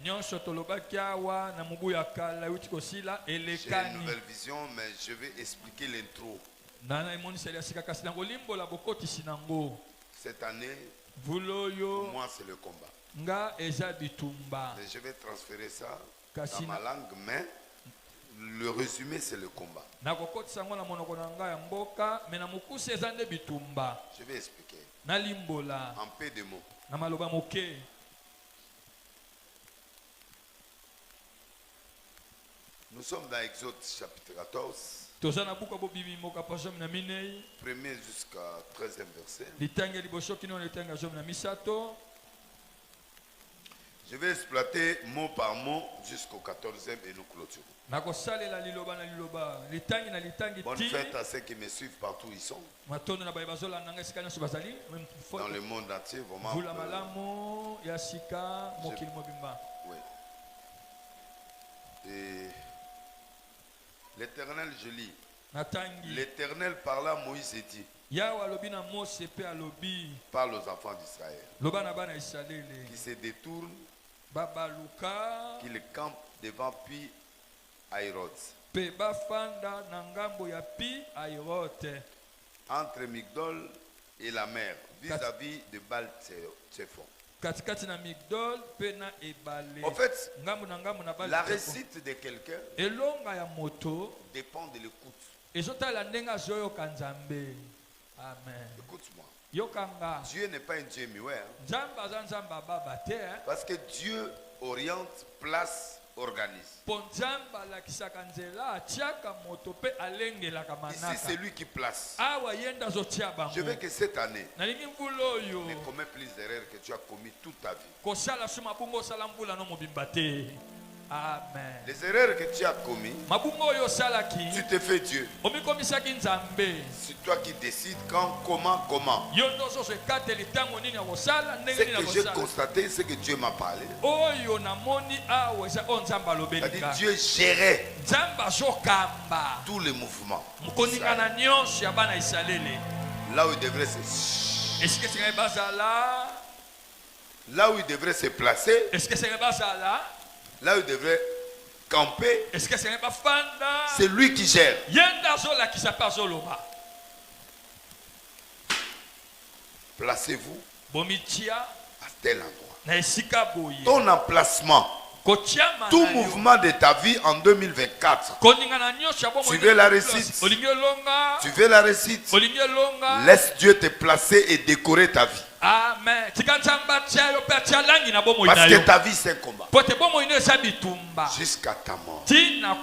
J'ai une nouvelle vision, mais je vais expliquer l'intro. Cette année, pour moi, c'est le combat. Mais je vais transférer ça dans ma langue, mais le résumé, c'est le combat. Je vais expliquer en peu de mots. Nous sommes dans Exode chapitre 14, premier jusqu'à 13e verset. Je vais exploiter mot par mot jusqu'au 14e et nous clôturons. Bonne fête à ceux qui me suivent partout où ils sont. Dans le monde entier, vraiment. Oui. Et l'Éternel, je lis. L'Éternel parla à Moïse et dit: parle aux enfants d'Israël qui se détournent, qui le campent devant Pi Hahiroth, entre Migdol et la mer, vis-à-vis de Baal-Tzephon. En fait, la réussite de quelqu'un dépend de l'écoute. Écoute-moi. Dieu n'est pas un Dieu muet. Parce que Dieu oriente, place, organise. Ici, c'est lui qui place. Je veux que cette année, ne commets plus d'erreurs que tu as commis toute ta vie. Amen. Les erreurs que tu as commises, tu te fais Dieu. C'est toi qui décides quand, comment. Ce que j'ai constaté, c'est que Dieu m'a parlé. C'est-à-dire Dieu gérait tous les mouvements. Là où il devrait se placer, là où il devrait camper, c'est lui qui gère. Placez-vous à tel endroit. Ton emplacement, tout mouvement de ta vie en 2024, tu veux la réussite, laisse Dieu te placer et décorer ta vie. Amen. Parce que ta vie c'est un combat. Jusqu'à ta mort, la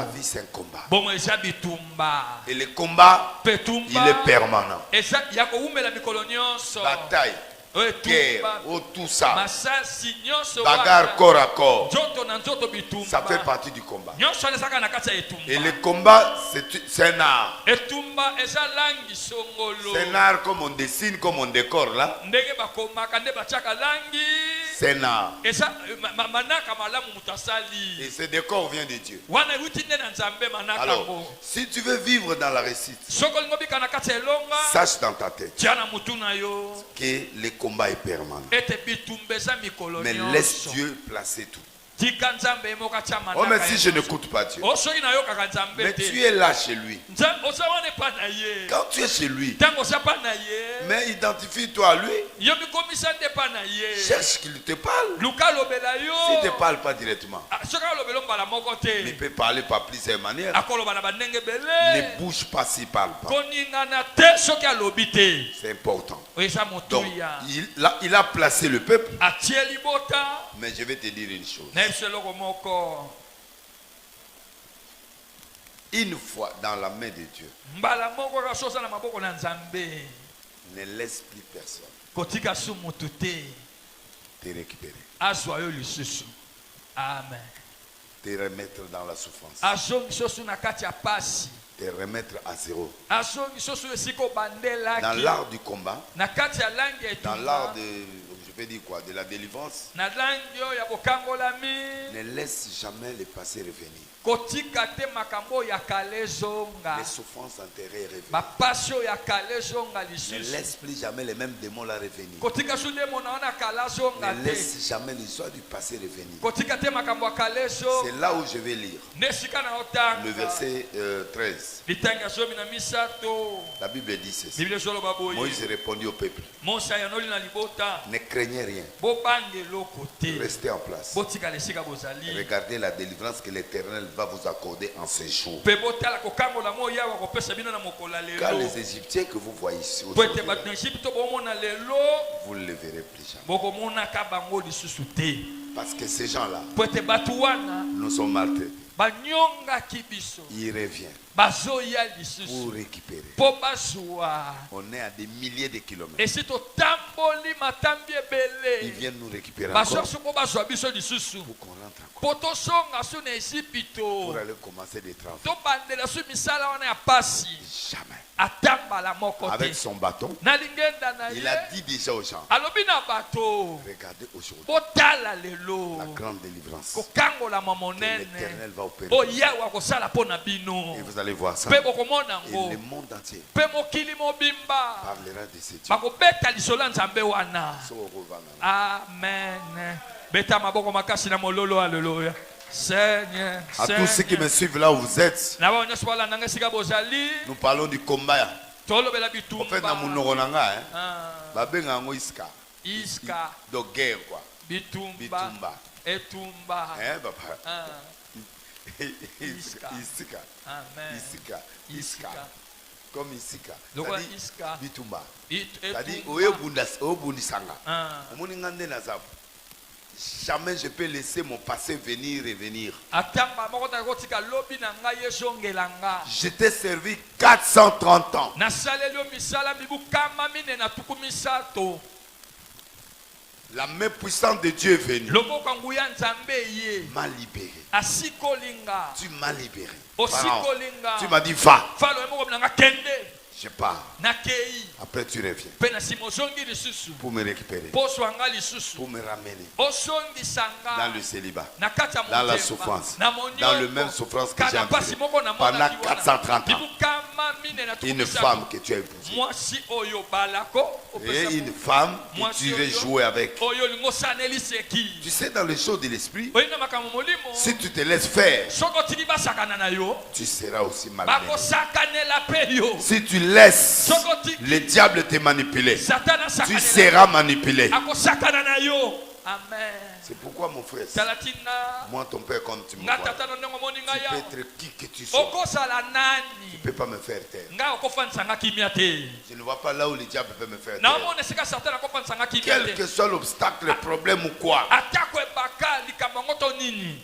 vie c'est un combat. Et le combat, il est permanent. Bataille, guerre, tout ça, bagarre corps à corps, ça fait partie du combat. Et le combat, c'est un art. C'est un art comme on dessine, comme on décore là. C'est un art. Et ce décor vient de Dieu. Alors, si tu veux vivre dans la réussite, sache dans ta tête que le combat est permanent. Mais laisse Dieu placer tout. Oh, mais si je n'écoute pas Dieu, mais tu es là chez lui. Quand tu es chez lui, mais identifie-toi à lui. Cherche qu'il te parle. S'il ne te parle pas directement, il peut parler par plusieurs manières. Ne bouge pas s'il ne parle pas. C'est important. Donc, il a placé le peuple. Mais je vais te dire une chose. Une fois dans la main de Dieu, ne laisse plus personne te récupérer. Amen. Te remettre dans la souffrance. Te remettre à zéro. Dans l'art du combat, dans l'art de, je peux dire quoi? De la délivrance. Ne laisse jamais le passé revenir. Les souffrances antérieures revenir. Ne laisse plus jamais les mêmes démons là revenir. Ne laisse jamais l'histoire du passé revenir. C'est là où je vais lire. Le verset 13. La Bible dit ceci. Moïse répondit au peuple. Ne craignez rien. Restez en place. Regardez la délivrance que l'Éternel va vous accorder en ces jours. Car les Égyptiens que vous voyez ici, vous ne les verrez plus jamais. Parce que ces gens-là nous sont maltraités. Il revient pour récupérer. On est à des milliers de kilomètres. Ils viennent nous récupérer encore pour qu'on rentre encore, pour aller commencer des travaux. Jamais. Avec son bâton, il a dit déjà aux gens, regardez aujourd'hui la grande délivrance que l'Éternel va opérer. Et vous allez voir ça. Et le monde entier parlera de ces dieux. Amen. Seigneur, à tous ceux qui me suivent là où vous êtes, nous parlons du combat. En fait, dans mon oronanga, Iska, donc guerre quoi. Bitumba. Etumba. Papa. Iska. Comme Isika. C'est-à-dire Bitumba. C'est-à-dire Oyebundisanga. Jamais je peux laisser mon passé venir et venir. Je t'ai servi 430 ans. La main puissante de Dieu est venue. M'a libéré. Tu m'as libéré. Tu m'as dit va. Je pars. Après tu reviens. Pour me récupérer. Pour me ramener. Dans le célibat. Dans la souffrance. Dans le même souffrance que j'ai entré. Pendant 430 ans. Une femme que tu as épousée. Et une femme que tu veux jouer avec. Tu sais, dans les choses de l'esprit, si tu te laisses faire, tu seras aussi malmené. Si tu laisses le diable te manipuler, tu seras manipulé. Amen. C'est pourquoi mon frère, moi ton père comme tu me vois, tu peux être qui que tu sois, tu ne peux pas me faire taire. Je ne vois pas là où le diable peut me faire taire. Quel que soit l'obstacle, le problème ou quoi,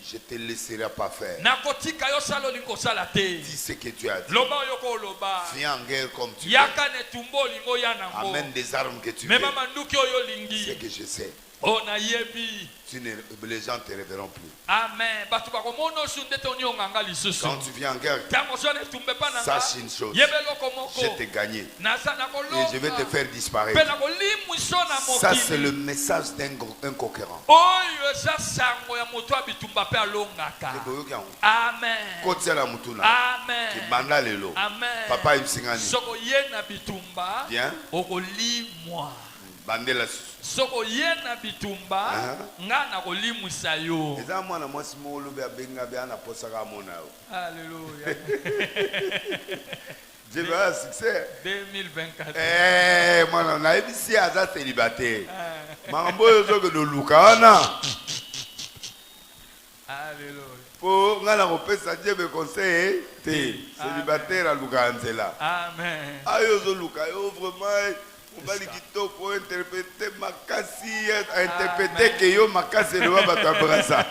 je ne te laisserai pas faire. Dis ce que tu as dit. Viens en guerre comme tu veux. Amène des armes que tu veux. C'est que je sais. Les gens ne te reverront plus. Amen. Quand tu viens en guerre, sache une chose, je t'ai gagné et je vais te faire disparaître. Ça c'est le message d'un conquérant. Amen. Papa bien. Bandela soko yena bitumba nga na kolimwisa yo. Eza mwana mwasi molo be abenga be ana posaka mona yo. Alléluia. J'ai eu un succès. 2024. Mwana na ebisi aza célibataire. Mambo yo zo ke do lukana. Alléluia. Po nga na kopesa Dieu me conseil te célibataire a lukanzela. Amen. Ayo zo luka yo vraiment on va pour interpréter makasi, interpréter que yo makasi le va battre brasa.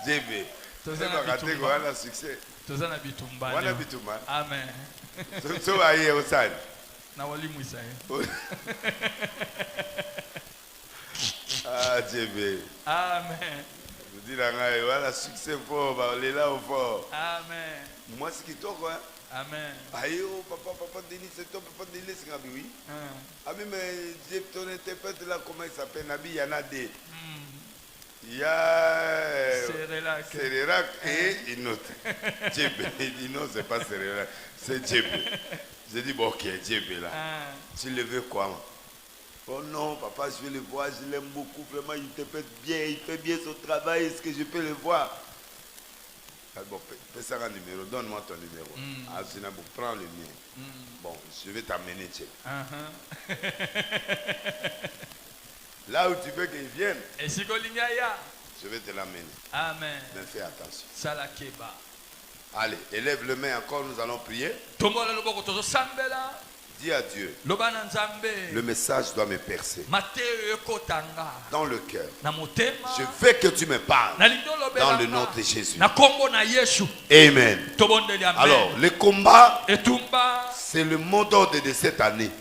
JB. Tozana raté quoi la succès. Tozana bitumba. Wana bitumba. Amen. So aye osani. Na wali muisa. Ah JB. Amen. Je dis là voilà succès fort, bah là au fort. Amen. Moi ce qui toi quoi. Amen. Ayo, papa Denis, c'est toi, papa Denis, c'est Nabi, oui. Ah, mais j'ai ton interprète là, comment il s'appelle, Nabi, il y en a des. Il y a Sererac et une autre. Djébé. Il dit non, c'est pas Sererac, c'est Djébé. J'ai dit, bon, ok, Djébé là. Tu le veux quoi? Oh non, papa, je vais le voir, je l'aime beaucoup, vraiment, il interprète bien, il fait bien son travail, est-ce que je peux le voir? Bon, fais ça un numéro, donne-moi ton numéro. Ah, Zinabou, prends le mien. Bon, je vais t'amener, Djébé. Là où tu veux qu'il vienne, je vais te l'amener. Amen. Mais fais attention. Allez, élève le main encore, nous allons prier. Dis à Dieu, le message doit me percer dans le cœur. Je veux que tu me parles dans le nom de Jésus. Amen. Alors, le combat, c'est le mot d'ordre de cette année.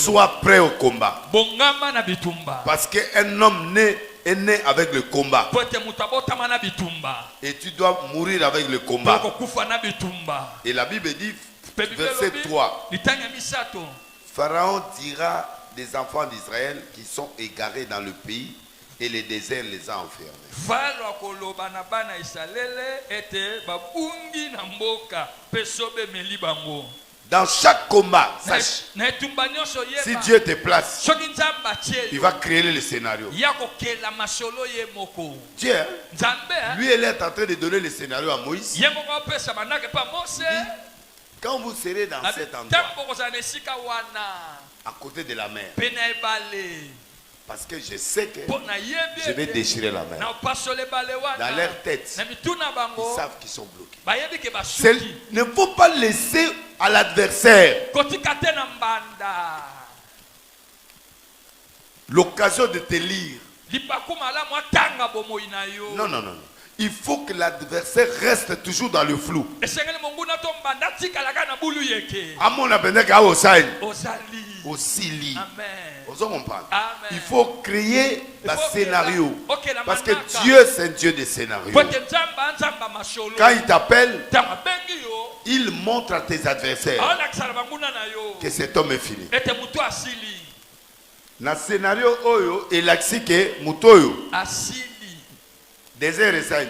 Sois prêt au combat. Parce qu'un homme est né avec le combat. Et tu dois mourir avec le combat. Et la Bible dit, verset 3, Pharaon dira des enfants d'Israël qui sont égarés dans le pays et le désert les a enfermés. Dans chaque combat, sache, si Dieu te place, il va créer le scénario. Dieu, lui, il est en train de donner le scénario à Moïse. Quand vous serez dans cet endroit, à côté de la mer, parce que je sais que je vais déchirer la mer. Dans leur tête, ils savent qu'ils sont bloqués. Ne faut pas laisser à l'adversaire l'occasion de te lire. Non, non, non. Il faut que l'adversaire reste toujours dans le flou. Il faut créer un scénario. Parce que Dieu, c'est un Dieu de scénario. Quand il t'appelle, il montre à tes adversaires que cet homme est fini. Dans le scénario, il a dit que Mutoyo. Désert et sagne.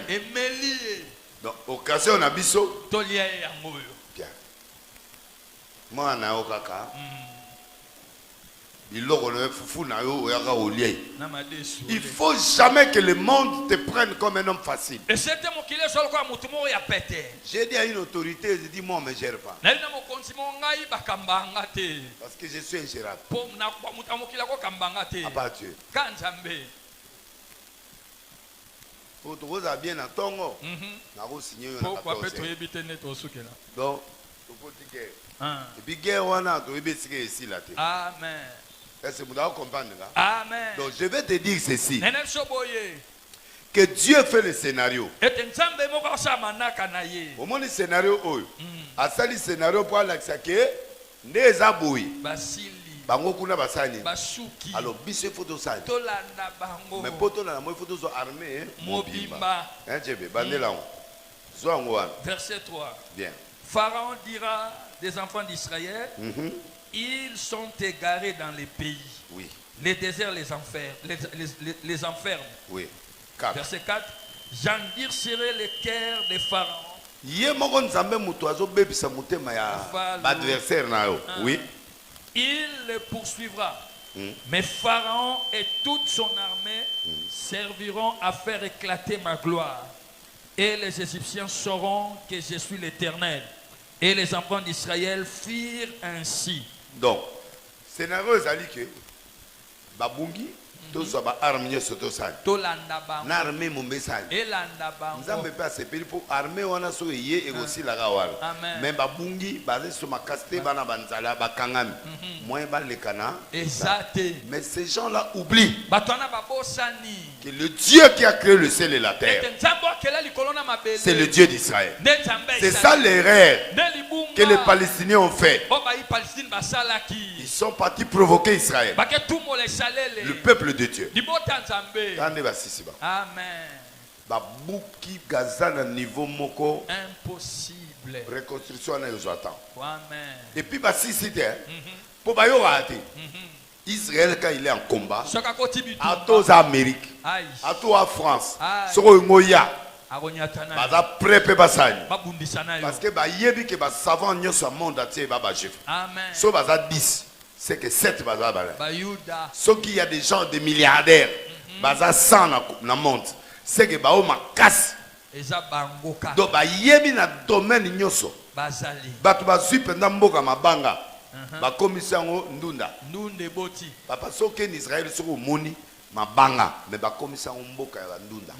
Donc, occasion à biso. Bien. Moi, on a okaka. Il faut jamais que le monde te prenne comme un homme facile. J'ai dit à une autorité, je dis moi, je ne me gère pas. Parce que je suis ingérable. À part Dieu. Vous avez bien entendu. Donc, amen. Donc je vais te dire ceci. Que Dieu fait le scénario. Au moins le scénario, à ça le scénario pour l'accès des abouis. Bango kuna basani. Alors biso photo sani. Mais poto na moi photo so armée mobimba. Hein Djébé, bandela on. Verset 3. Bien. Pharaon dira des enfants d'Israël, ils sont égarés dans les pays. Oui. Les déserts les enferment. Oui. 4. Verset 4. J'endurcirai le cœur des pharaons. Oui. Il le poursuivra. Mais Pharaon et toute son armée serviront à faire éclater ma gloire. Et les Égyptiens sauront que je suis l'Éternel. Et les enfants d'Israël firent ainsi. Donc, scénario est que Babungi, tout ça va armer sur tout ça. N'armer mon message. Nous avons pas ces pays pour armer on a soyé et aussi la gawal. Mais Babungi basé sur ma casté bana banzala bakangan. Moi ba le kana. Mais ces gens-là oublient que le Dieu qui a créé le ciel et la terre, c'est le Dieu d'Israël. C'est ça l'erreur que les Palestiniens ont fait. Ils sont partis provoquer Israël. Le peuple de Dieu. Amen. Babuki Gaza na niveau moko impossible. plaît. Reconstruction na yozoatan. Amen. Et puis bah si c'était pour ba yo raté. Israël quand il est en combat. À tous Amérique. À tous France. Soko ngoya. Baza prépé basani. Parce que ba yebi que ba savant nyo sa monde entier ba chef. Amen. So baza 10. C'est que 7 baza bala. Sauf qu'il y a des gens, des milliardaires, baza 100 dans le monde. C'est que bao makas. Donc ba yebi na domaine nyoso. Bazali. Batu bazui pendant mboka mabanga. Ba commission ndunda. Ndunde boti. Papa soki en Israël soko moni mabanga mais ba commission mboka ya ndunda.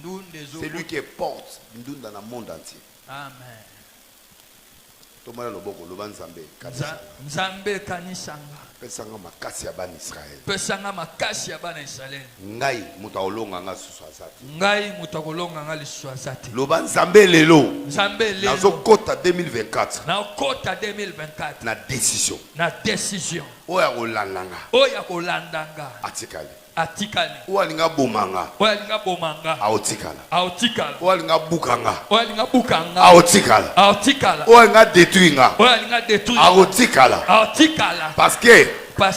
C'est lui qui porte ndunda dans le monde entier. Amen. Tomala loboko loba nzambe. Nzambe kanisanga. Pesanga makasi ya ban Israël. Pesanga makasi ya ban Israël. Ngai muta olonga nga suswazati. Ngai muta olonga nga liswazati. Loba nzambe lelo. Nzambe lelo. Nazo kota 2024. Na kota 2024. Na décision. Na décision. Oya kolandanga. Oya kolandanga. Atikali. Atikali. Oalinga bomanga. Oalinga bomanga. Aotikala. Aotikala. Oalinga bukanga. Oalinga bukanga. Aotikala. Aotikala. Oalinga détruinga. Oalinga détruinga. Aotikala. Aotikala. Parce que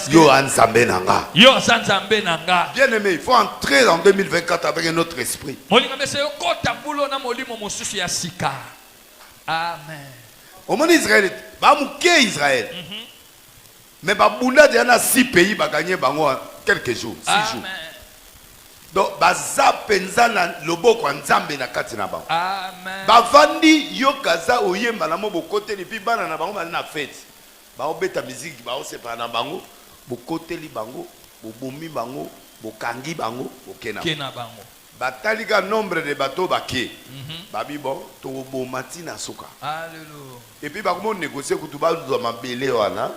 yo anzambe nanga. Yo anzambe nanga. Bien aimé, il faut entrer en 2024 avec un autre esprit. Molinga meseyo kota mbulo na molimo mosusu ya sika. Amen. Au monde Israël, ba muke Israël. Mais ba bunda de na 6 pays ba gagner bango quelques jours, 6 jours. Donc baza penza na loboko nzambe na kati na bango. Amen. Ba vandi yo kaza oyemba na mo bokote ni pi bana na bango ba na fête. Ba obeta musique ba osepa na bango, bokote li bango, bobomi bango, bokangi bango, okena. Kena bango. Batalika nombre de bateaux baké. Babi bon, to bomati na soka. Alléluia. Et puis ba comment négocier kutu ba zo mabele wana.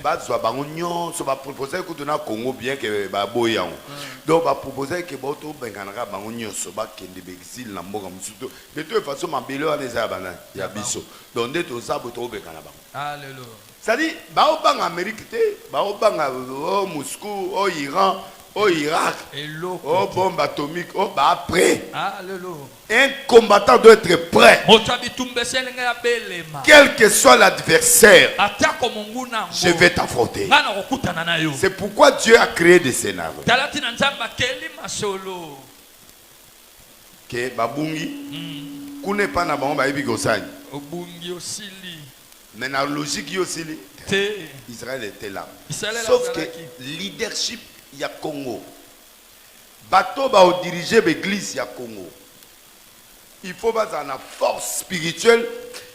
Ba zo bango nyonso ba proposer kutu na Congo bien que ba boya. Donc ba proposer que boto benganaka bango nyonso ba kende exil na mboka musuto. De toute façon mabele wana eza bana ya biso. Donc de to za boto bengana bango. Alléluia. Ça dit ba obanga Amérique te, ba obanga au Moscou, au Iran, au Irak, au bombe atomique, au bah prêt. Alléluia. Un combattant doit être prêt. Quel que soit l'adversaire, je vais t'affronter. C'est pourquoi Dieu a créé des scénarios. Que babungi, kune pa na bango ba ebi gosani. Mais la logique aussi, Israël était là. Sauf que leadership il y a Congo. Bateau va diriger l'église il y a Congo. Il faut pas avoir force spirituelle.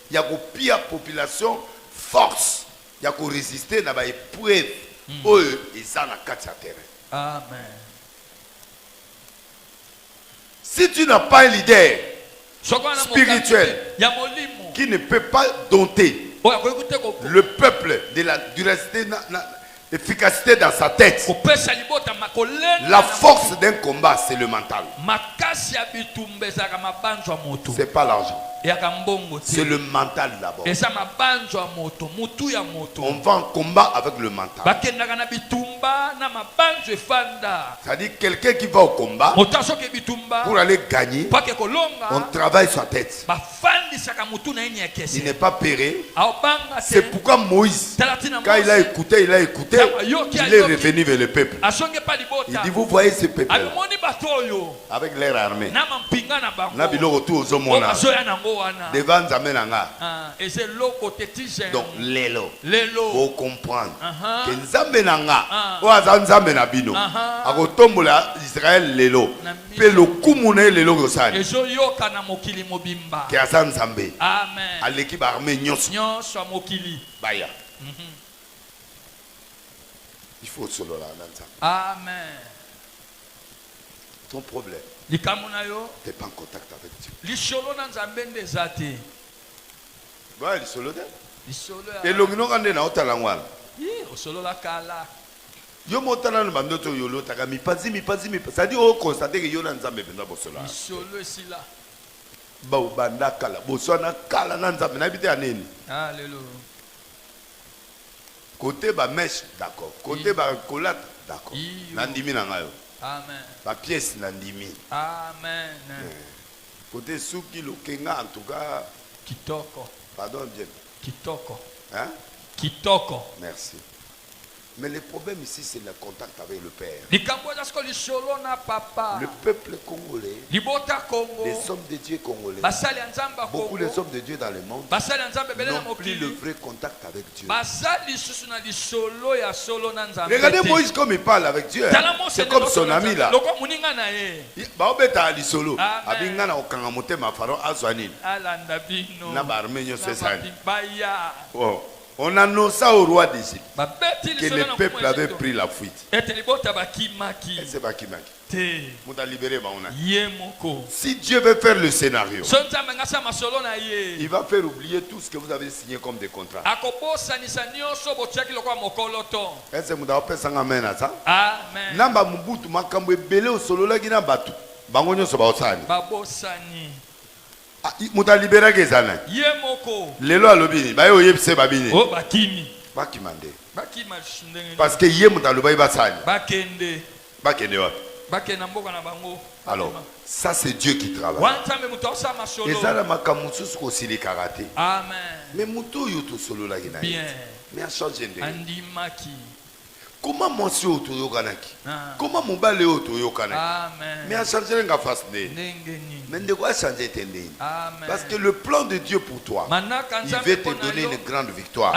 Il y a une pire population, force. Il y a qu'on résister à l'épreuve. Eux, ils sont dans la terre. Amen. Si tu n'as pas un leader spirituel qui ne peut pas dompter le peuple de l'efficacité dans sa tête, la force d'un combat, c'est le mental. C'est pas l'argent. C'est le mental d'abord. On va en combat avec le mental. C'est-à-dire quelqu'un qui va au combat pour aller gagner, on travaille sa tête. Il n'est pas péré. C'est pourquoi Moïse, quand il a écouté, il est revenu vers le peuple. Il dit, vous voyez ce peuple avec l'air armé. Devant Nzamenanga. Donc, l'élo. Pour comprendre que Nzamenanga, ou Nzamena bino, a retombola Israël l'élo. Pe le kumune l'élo gosani. Qui a Nzambe. Amen. À l'équipe armée nyos. Baya. Il faut solo là. Amen. Ton problème. Tu n'es pas en contact avec Dieu. Ouais, il solo et l'ongino quand on a otalangwan. Yo motana no bandoto yolo taka mipazi. Ça dit au constater que yo na nzambe penda bosola. Solo est là. Ba banda kala bosona kala na nzambe na bité aneni. Alléluia. Côté ba mèche d'accord. Côté ba colate d'accord. Nandimi na ngayo. Amen. La pièce nandimi. Amen. Côté souki lokenga en tout cas kitoko. Pardon, bien. Kitoko. Hein? Kitoko. Merci. Mais le problème ici, c'est le contact avec le Père. Le peuple congolais, les hommes de Dieu congolais, beaucoup les hommes de Dieu dans le monde n'ont plus le vrai contact avec Dieu. Regardez Moïse comme il parle avec Dieu. Hein? C'est comme son ami là. On annonça au roi d'Égypte que le peuple avait pris la fuite. C'est Bakimaki. Si Dieu veut faire le scénario, il va faire oublier tout ce que vous avez signé comme des contrats. Est-ce que vous avez fait amen à ça? Amen. Namba Mubutu makambo ebele osolola gina batu. Bango nyoso baosani. Muta libéra gezana. Lelo alobini ba yo yebse babini. Oh bakimi. Bakimande. Bakima. Parce que yé muta loba ibasani. Bakende. Bakende wa. Bakena mboka na bango. Alors, ça c'est Dieu qui travaille. Et ça la makamusu ko sili karate. Amen. Mais muto yo to solo la gina. Bien. Mais a changé de. Andimaki. Comment monsieur otoyokanaki? Comment mobale otoyokanaki? Amen. Mais a changé nga face de. Mais de quoi changer tendé? Parce que le plan de Dieu pour toi, il veut te donner une grande victoire.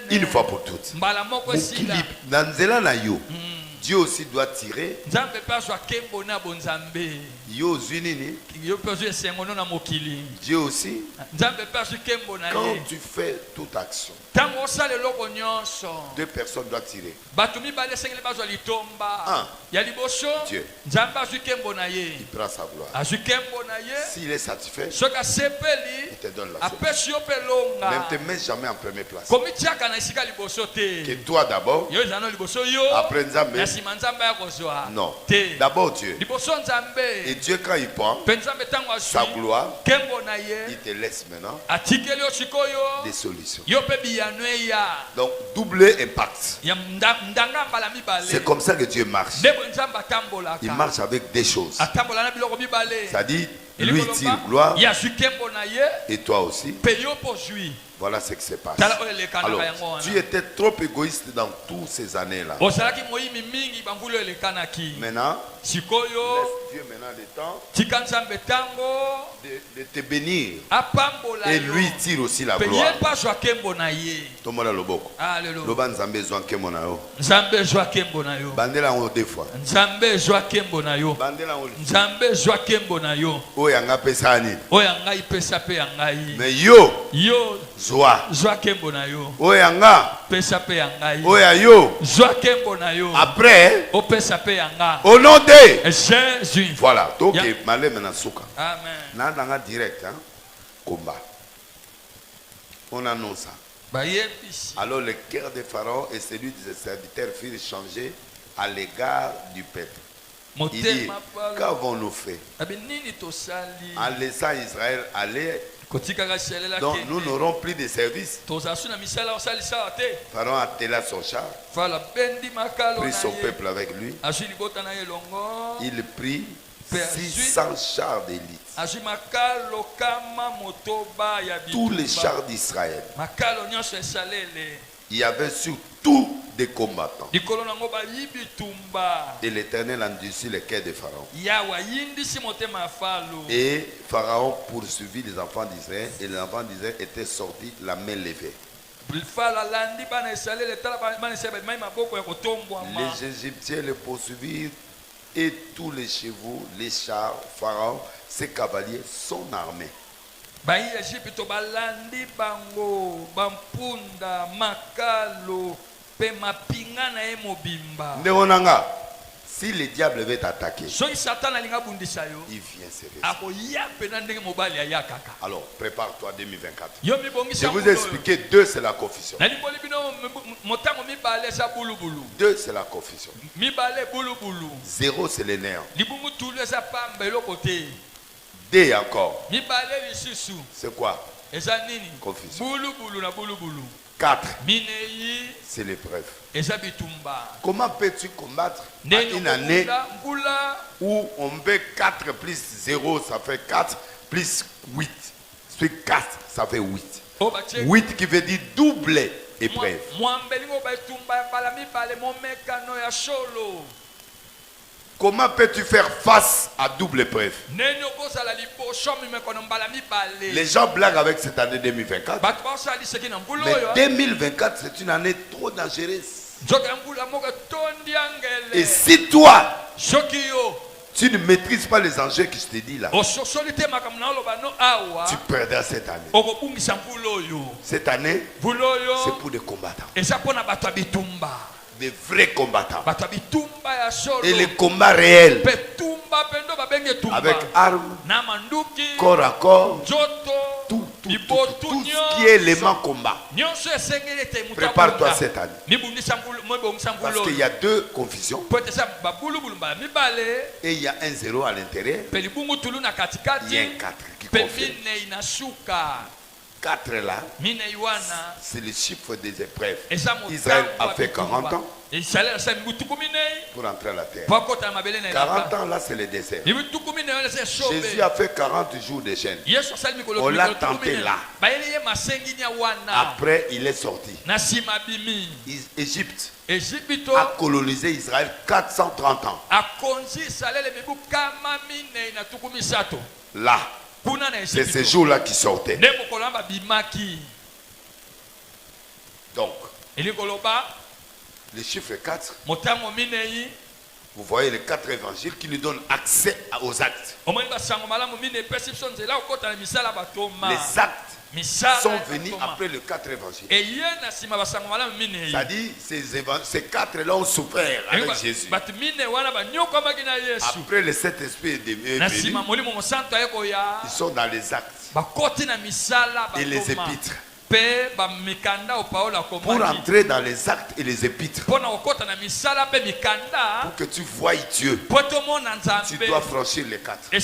Une fois pour toutes. Dans na yo, Dieu aussi doit tirer. Yo zinini. Dieu aussi. Quand tu fais toute action, deux personnes doivent tirer. Un, Dieu. Il prend sa gloire. S'il est satisfait, il te donne la solution. Ne te mets jamais en première place. Que toi d'abord, après Nzambe. Non. D'abord Dieu. Et Dieu quand il prend sa gloire, il te laisse maintenant des solutions. Donc double impact. C'est comme ça que Dieu marche. Il marche avec des choses. C'est-à-dire, lui tire gloire et toi aussi. Voilà ce qui se passe. Alors, tu étais trop égoïste dans toutes ces années-là. Maintenant, laisse Dieu maintenant le temps de te bénir. Et lui tire aussi la gloire. Tomola loboko. Loba nzambe zwa nkemo na yo. Bandela ngo deux fois. Bandela ngo. Oyanga pesani. Mais yo Zoa. Oyanga. Oyayo. Après. Au nom de Jésus. Voilà. Donc, malé menasuka. Amen. Nandanga direct, hein. Combat. On annonce ça. Alors, le cœur de Pharaon et celui de ses serviteurs furent changés à l'égard du peuple. Il dit, qu'avons-nous fait en laissant Israël aller? Donc nous n'aurons plus de service. Pharaon attela son char, prit son peuple avec lui. Il prit 600 chars d'élite. Tous les chars d'Israël. Il y avait surtout des combattants. Et l'Éternel endurcit le cœur de Pharaon. Et Pharaon poursuivit les enfants d'Israël. Et les enfants d'Israël étaient sortis la main levée. Les Égyptiens les poursuivirent. Et tous les chevaux, les chars, Pharaon, ses cavaliers, son armée. Si le diable veut t'attaquer, il vient se réveiller. Alors prépare-toi 2024. Je vous ai expliqué, 2 c'est la confusion. 2 c'est la confusion. 0 c'est les nerfs. D encore. C'est quoi? Confusion. 4 c'est l'épreuve. Comment peux-tu combattre une année où on met 4 plus 0 ça fait 4 plus 8 Plus 4, ça fait 8. 8 qui veut dire double épreuve. Comment peux-tu faire face à double épreuve? Les gens blaguent avec cette année 2024. Mais 2024, c'est une année trop dangereuse. Et si toi, tu ne maîtrises pas les enjeux que je te dis là, tu perdras cette année. Cette année, c'est pour des combattants. Des vrais combattants. Et les combats réels, avec armes, corps à corps, tout ce qui est élément combat. Prépare-toi cette année. Parce qu'il y a deux confusions. Et il y a un 0 à l'intérieur. Il y a un 4 qui confirme. 4 là, c'est le chiffre des épreuves. Israël a fait 40 ans pour entrer à la terre. 40 ans là, c'est le désert. Jésus a fait 40 jours de jeûne. On l'a tenté là. Après, il est sorti. Égypte a colonisé Israël 430 ans. Là, c'est ce jour-là qui sortait. Donc, le chiffre 4, vous voyez les 4 évangiles qui nous donnent accès aux actes. Les actes sont venus après les 4 évangiles. C'est-à-dire, ces 4-là ont souffert avec Jésus. Après les 7 esprits de Dieu, ils sont dans les actes et les épîtres. Pour entrer dans les actes et les épîtres, pour que tu voies Dieu, tu dois franchir les 4. Il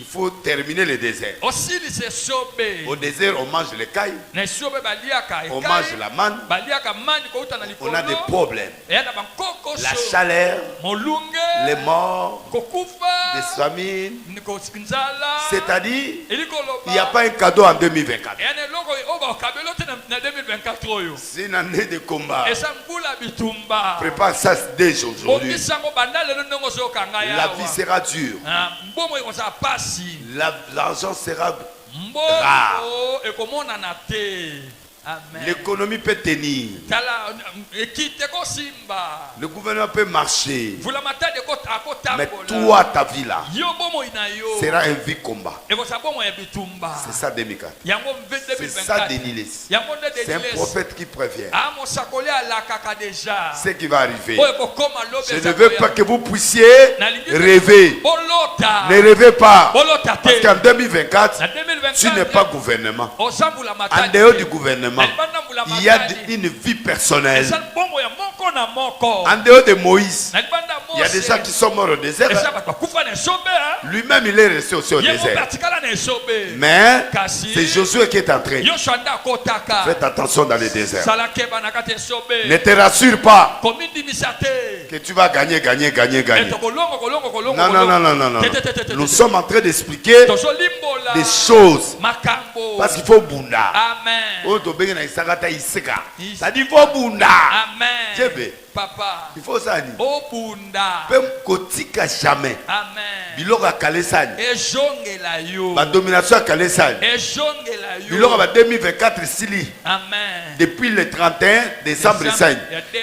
faut terminer le désert. Au désert, on mange les cailles, on mange la manne, on a des problèmes. La chaleur, les morts, les famines. C'est-à-dire, il n'y a pas un cadeau en 2024. C'est une année de combat. Prépare ça dès aujourd'hui. La vie sera dure. L'argent sera rare. L'économie peut tenir. Le gouvernement peut marcher. Mais toi, ta vie là sera un vie combat. C'est ça 2004. C'est ça Denis. C'est un prophète qui prévient ce qui va arriver. Je ne veux pas que vous puissiez rêver. Ne rêvez pas. Parce qu'en 2024, tu n'es pas gouvernement. En dehors du gouvernement, il y a une vie personnelle. En dehors de Moïse, il y a des gens qui sont morts au désert. Lui-même, il est resté aussi au désert. Mais c'est Josué qui est entré. Faites attention dans le désert. Ne te rassure pas que tu vas gagner. Non. Nous sommes en train d'expliquer des choses. Parce qu'il faut bunda. Ça dit faut bunda. Amen. Papa, il faut ça dire. Oh bunda. Pem kotika jamais. Amen. Biloko kalesani. Ejongela yo. Ma domination kalesani. Ejongela yo. Biloko ba 2024 sili. Amen. Depuis le 31 décembre 5.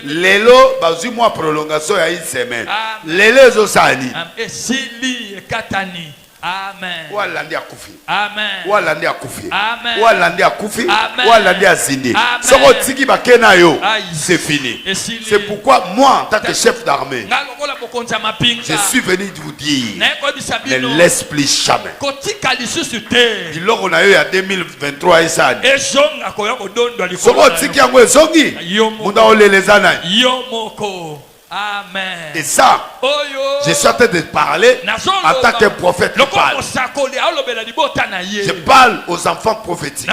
Lelo bazui moi prolongation ya une semaine. Lelo zo sani. Et sili katani. Amen. Walandi akufi. Amen. Walandi akufi. Amen. Walandi akufi. Amen. Walandi azindi. Soko tiki bakena yo. C'est fini. C'est pourquoi moi en tant que chef d'armée, je suis venu vous dire, ne laisse plus jamais. Dis-leur on a eu à 2023 et ça. Soko tiki yango ezongi. Munda olelezana. Amen. Et ça, je suis en train de parler en tant que prophète qui parle. Je parle aux enfants prophétiques.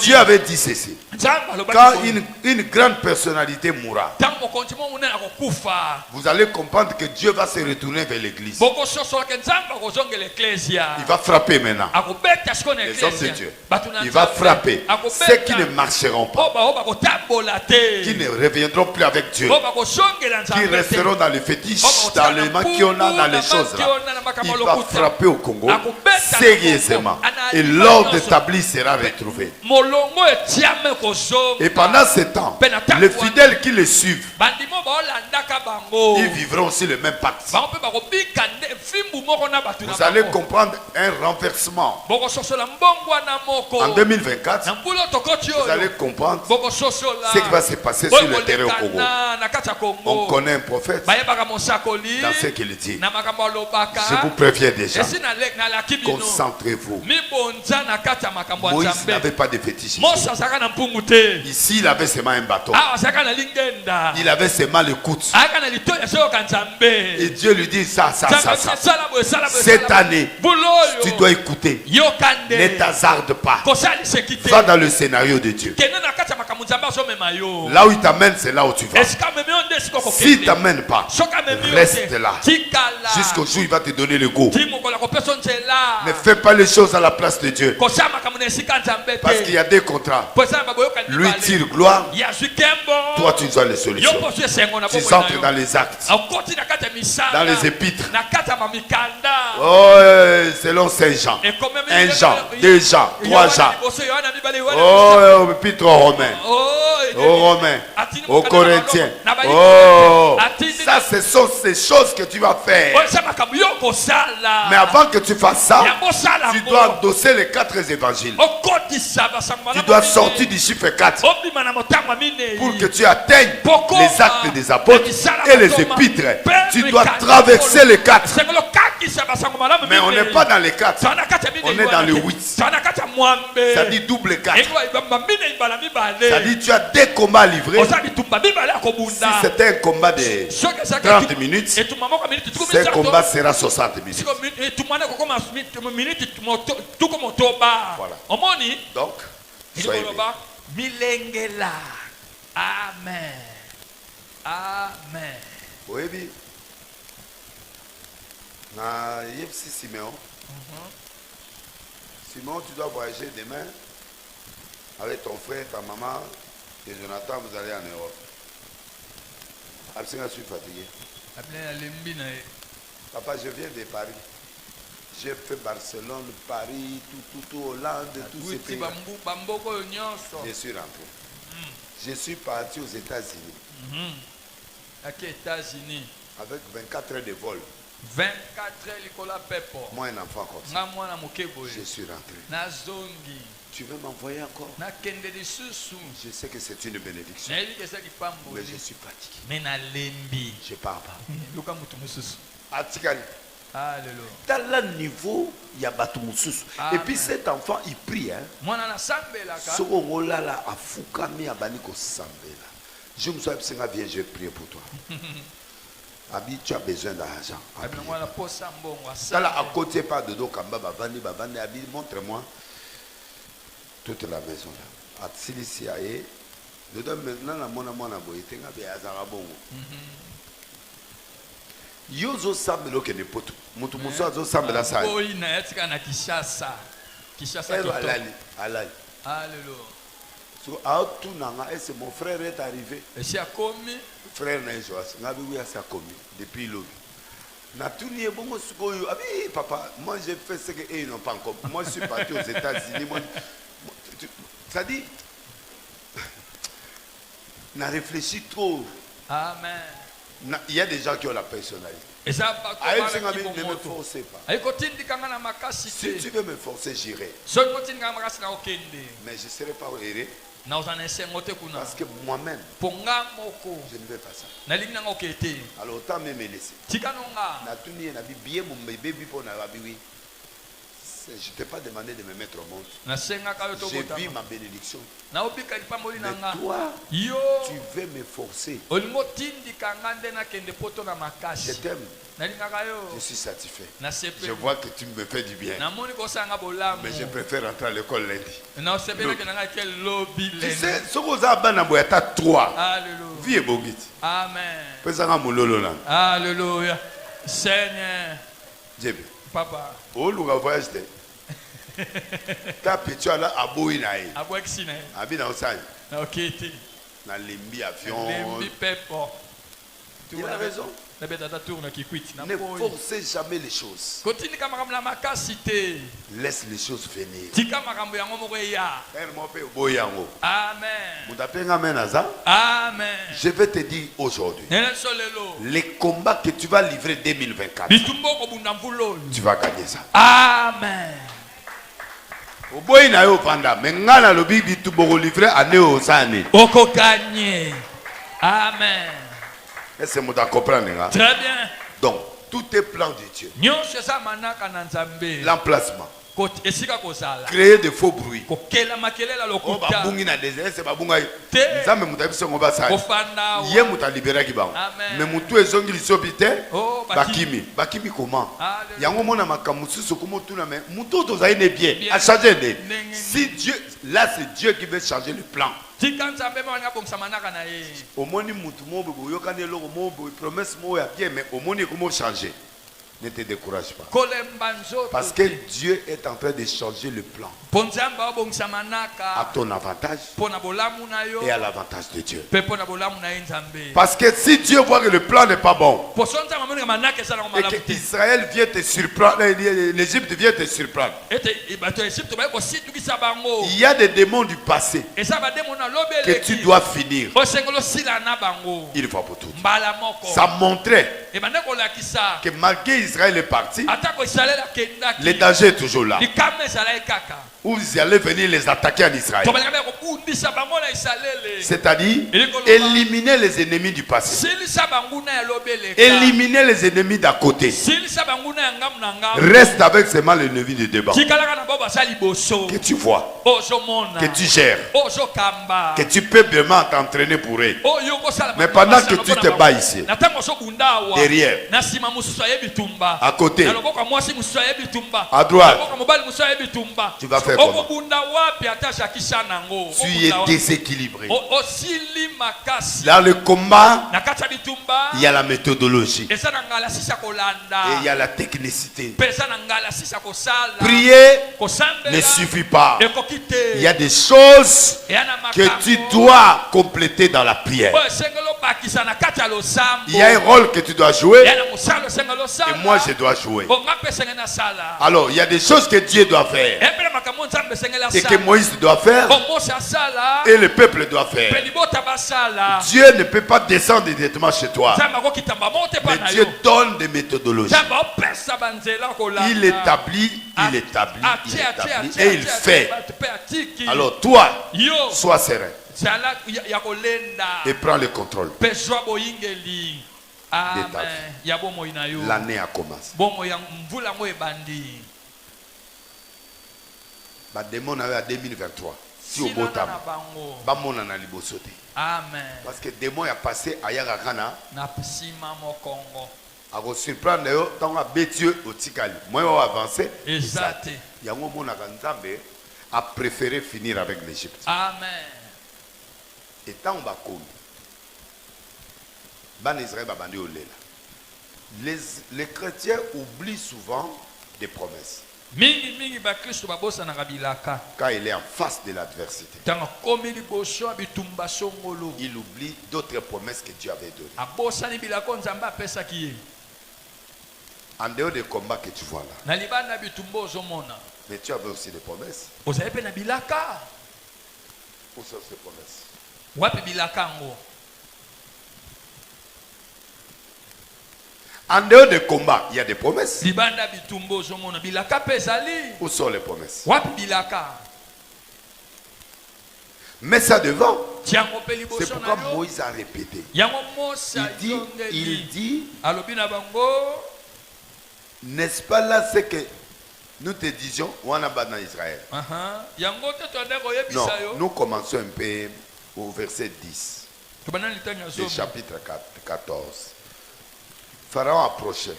Dieu avait dit ceci. Quand une grande personnalité mourra, vous allez comprendre que Dieu va se retourner vers l'église. Il va frapper maintenant les hommes de Dieu. Il va frapper ceux qui ne marcheront pas, qui ne reviendront plus avec Dieu, qui resteront dans les fétiches, dans les maquiona, dans les choses là. Il va frapper au Congo sérieusement et l'ordre établi sera retrouvé. Et pendant ce temps, les fidèles qui les suivent, ils vivront aussi le même pacte. Vous allez comprendre un renversement. En 2024, vous allez comprendre ce qui va se passer sur le terrain au Congo. On connaît un prophète dans ce qu'il dit. Je vous préviens déjà. Concentrez-vous. Moïse n'avait pas de fétiche. Ici, il avait seulement un bâton. Il avait seulement le coude. Et Dieu lui dit ça. Cette année, tu dois écouter. Ne t'hasarde pas. Va dans le scénario de Dieu. Là où il t'amène, c'est là où tu vas. S'il ne t'amène pas, reste là. Jusqu'au jour où il va te donner le goût. Ne fais pas les choses à la place de Dieu. Parce qu'il y a des contrats. Lui tire gloire. Toi, tu dois les solutions. Tu entres dans les actes, dans les épîtres. Oh, selon Saint Jean. 1 Jean, 2 Jean, 3 Jean. Oh, épître aux Romains. Aux Romains. Aux Corinthiens. Oh, ça, ce sont ces choses que tu vas faire. Mais avant que tu fasses ça, tu dois endosser les 4 évangiles. Tu dois sortir du chiffre 4 pour que tu atteignes les actes des apôtres et les épîtres. Tu dois traverser les 4. Mais on n'est pas dans les 4. On est dans le 8. Ça dit double 4. Ça dit tu as des combats à livrer. Si c'était un combat de 30 minutes, ce combat sera 60 minutes. Voilà. Donc, soyez bien. Amen. Amen. Oui, Siméon. Siméon, tu dois voyager demain avec ton frère, ta maman et Jonathan, vous allez en Europe. Je suis fatigué. Papa, je viens de Paris. J'ai fait Barcelone, Paris, tout Hollande, tous ces pays. Je suis rentré. Je suis parti aux États-Unis. Avec 24 heures de vol. 24 heures, moi, un enfant comme ça. Je suis rentré. Tu veux m'envoyer encore? Je sais que c'est une bénédiction. Mais je suis fatigué. Je pars pas. Atikali. Dans le niveau, il y a Batou Moussous. Et puis cet enfant, il prie. Je me suis dit, viens, je vais prier pour toi. Abi, tu as besoin d'argent. À côté, pas de dos, Abi, montre-moi toute la maison là. À Tilisiae, dedans maintenant, la mona boïté, Yozo sambe lo kene poto. Mutu muso zo sambe la sa. Boy na etika na Kishasa. Kishasa kito. Alali. Alléluia. So autu nanga et mon frère est arrivé. Et si a commis frère na Joas, ngabi wi asa commis depuis l'eau. Na tuni e bongo sukoyo. Abi papa, moi j'ai fait ce que eux n'ont pas encore. Moi je suis parti aux États-Unis. Ça dit n'a réfléchi trop. Amen. Il y a des gens qui ont la personnalité. Ne me forcez pas. Si tu veux me forcer, j'irai. Mais je ne serai pas heureux. Parce que moi-même, je ne veux pas ça. Alors autant même me laisser. Je ne t'ai pas demandé de me mettre au monde. J'ai vu ma bénédiction. Mais toi, tu veux me forcer. Je t'aime. Je suis satisfait. Je vois que tu me fais du bien. Mais je préfère rentrer à l'école lundi. Tu sais, ce que tu as 3. Vie et bogit. Amen. Alléluia. Seigneur. Papa. Oh, le voyage. Ta petite là à Boinaï. À Boixine. À Binaosai. Ok. Dans les avions. Il a raison. Ne forcez jamais les choses. Laisse les choses venir. Amen. Amen. Je vais te dire aujourd'hui, les combats que tu vas livrer 2024, tu vas gagner ça. Amen. Amen. Est-ce que vous comprenez? Très bien. Donc, tout est plan de Dieu. L'emplacement. Créer de faux bruits. Si Dieu, là c'est Dieu qui veut changer le plan. Ne te décourage pas. Parce que Dieu est en train de changer le plan à ton avantage et à l'avantage de Dieu. Parce que si Dieu voit que le plan n'est pas bon et que Israël vient te surprendre, l'Égypte vient te surprendre, il y a des démons du passé que tu dois finir une fois pour toutes. Ça montrait que malgré Israël est parti, le danger est toujours là. Où vous allez venir les attaquer en Israël. C'est-à-dire éliminer les ennemis du passé. Éliminer les ennemis d'à côté. Reste avec seulement l'ennemi de devant. Que tu vois, que tu gères, que tu peux vraiment t'entraîner pour eux. Mais pendant que tu te bats ici, derrière, à côté, à droite, tu vas faire comment? Tu es déséquilibré. Dans le combat, il y a la méthodologie et il y a la technicité. Prier ne suffit pas. Il y a des choses que tu dois compléter dans la prière. Il y a un rôle que tu dois jouer et moi je dois jouer. Alors il y a des choses que Dieu doit faire et que Moïse doit faire et le peuple doit faire. Dieu ne peut pas descendre directement chez toi, mais Dieu donne des méthodologies. Il établit et il fait. Alors toi, sois serein et prends le contrôle de ta vie. L'année a commencé. Ba démon à 2023. Si au botam, ba mona na libosote. Amen. Parce que démon a passé à Yarakana. Na psima mo Congo. A ko surprendre yo tant a Bétieu au Tikali. Moi on avancer. Exact. Yango mona Nzambe a préféré finir avec l'Égypte. Amen. Et tant on va comme ban Israël ba bandi olela. Les chrétiens oublient souvent des promesses. Quand il est en face de l'adversité, il oublie d'autres promesses que Dieu avait données. En dehors des combats que tu vois là, mais tu avais aussi des promesses. Où sont ces promesses? En dehors des combats, il y a des promesses. Où sont les promesses? Mets ça devant. C'est pourquoi Moïse a répété. Il dit, n'est-ce pas là ce que Nous te disions, on a battu dans Israël. Non, nous commençons un peu au verset 10 du chapitre 14. Pharaon approchait.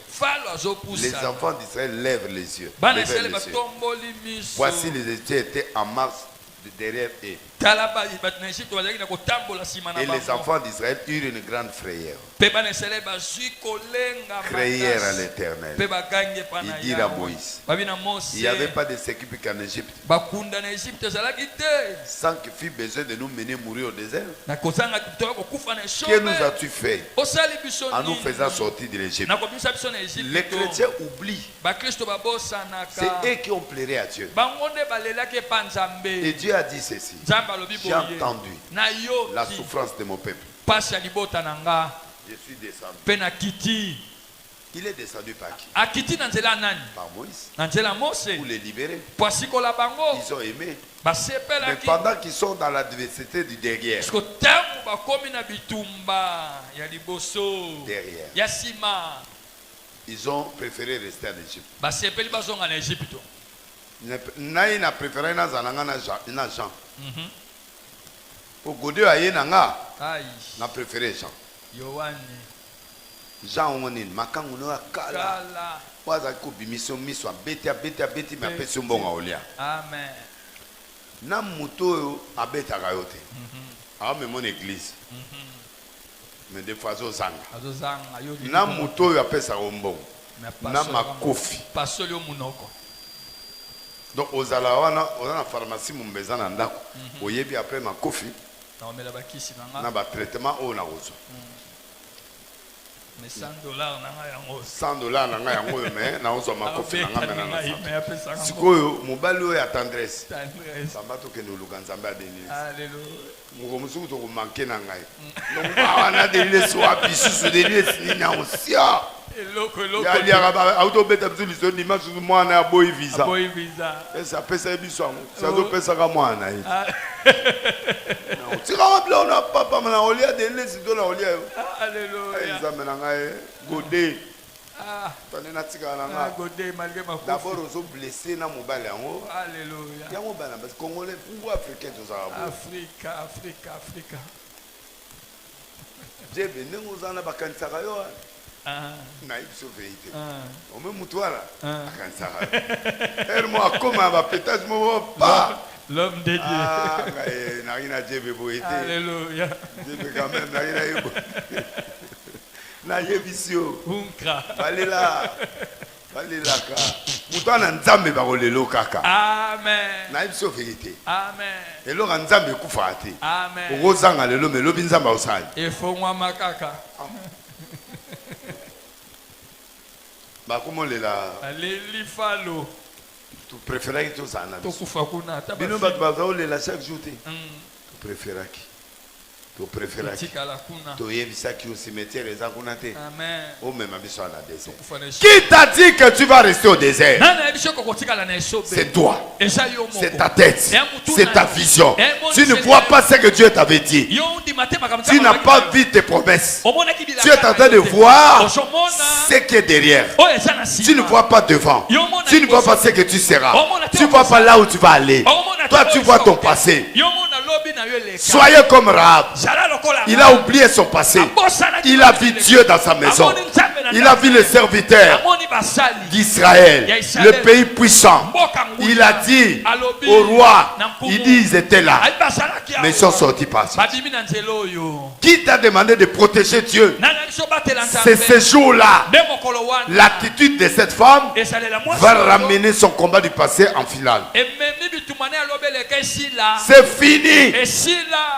Les enfants d'Israël lèvent les yeux. Voici les Égyptiens étaient en marche derrière eux. Et les enfants d'Israël eurent une grande frayeur. Crièrent à l'Éternel. Ils dirent à Moïse, il n'y avait pas de sécurité qu'en Égypte, sans qu'il fût besoin de nous mener mourir au désert. Que nous as-tu fait en nous faisant sortir de l'Égypte? Les chrétiens oublient. C'est eux qui ont pleuré à Dieu. Et Dieu a dit ceci: j'ai entendu la souffrance de mon peuple. Je suis descendu. Il est descendu par qui? Par Moïse. Pour les libérer. Ils ont aimé. Mais pendant qu'ils sont dans l'adversité du derrière, ils ont préféré rester en Égypte. Naï n'a préféré Jean. Pour Godé aïe n'a préféré Jean. Jean on est makanguno akala. Waza kubi mission beti ma peso mbonga olia. Amen. Na muto abeta kayote. A même mon église. Mais des fois zanga. Na muto apesa ombongo. Na makofi. Pasolo munoko. Donc aux alawana on a la pharmacie mumbeza na ndako. Oyebi après makofi. Na ba traitement on a reçu. Mais $100 nanga yango. $100 nanga yango mais na ozo makofi nanga mena. Sikoyo mobali oyo ya tendresse. Sambato ke no lukanzamba adeni. Alléluia. Mugomusu to ko manke na ngai. Donc wana deli so abisusu deli sina osia. Ya liara auto beta bizuli so ni masu mwana ya boy visa. Boy visa. Esa pesa biso ngo. Sa zo pesa ka mwana yi. Tira on a papa na olia deli si do na olia. Alléluia. Examen na ngai godé. Ah, tonena tika na ngai. Godé malgré ma foi. D'abord ozo blessé na mobile yango. Alléluia. Yango bana parce congolais ou africain to za. Africa. Jebe nengo zana bakanisa kayo. Naïf sur vérité. On me moutoira. Elle m'a comme un pétage, pas. L'homme de Dieu. Ah, n'a rien à dire, alléluia. Dieu quand même, n'a rien à dire. N'a rien visio. Allez là. Moutouana nzambe ba kolelo kaka. Amen. Naïf sur vérité. Amen. Et l'on nzambe kufate. Amen. Ozanga lelo me lobi nzamba osali. Et faut moi makaka. Comment les la falo tu préfères que tu s'en ailles. Tu kufa kuna tabaski. Bino batu bazao les la chaque jour te. Tu préfères qui? Tu préfères qui? Tu y es visa qui au cimetière les akunate. Amen. Oh même abiso na désert. Qui t'a dit que tu vas rester au désert? C'est toi. C'est ta tête. C'est ta vision. Tu ne vois pas ce que Dieu t'avait dit. Tu n'as pas vu tes promesses. Tu es en train de voir ce qui est derrière. Tu ne vois pas devant. Tu ne vois pas ce que tu seras. Tu ne vois pas là où tu vas aller. Toi, tu vois ton passé. Soyez comme Rahab. Il a oublié son passé. Il a vu Dieu dans sa maison. Il a vu les serviteurs d'Israël, le pays puissant. Il a dit au roi, il dit ils étaient là, mais ils sont sortis par ça. Qui t'a demandé de protéger Dieu? C'est ce jour-là. L'attitude de cette femme va ramener son combat du passé en finale. C'est fini.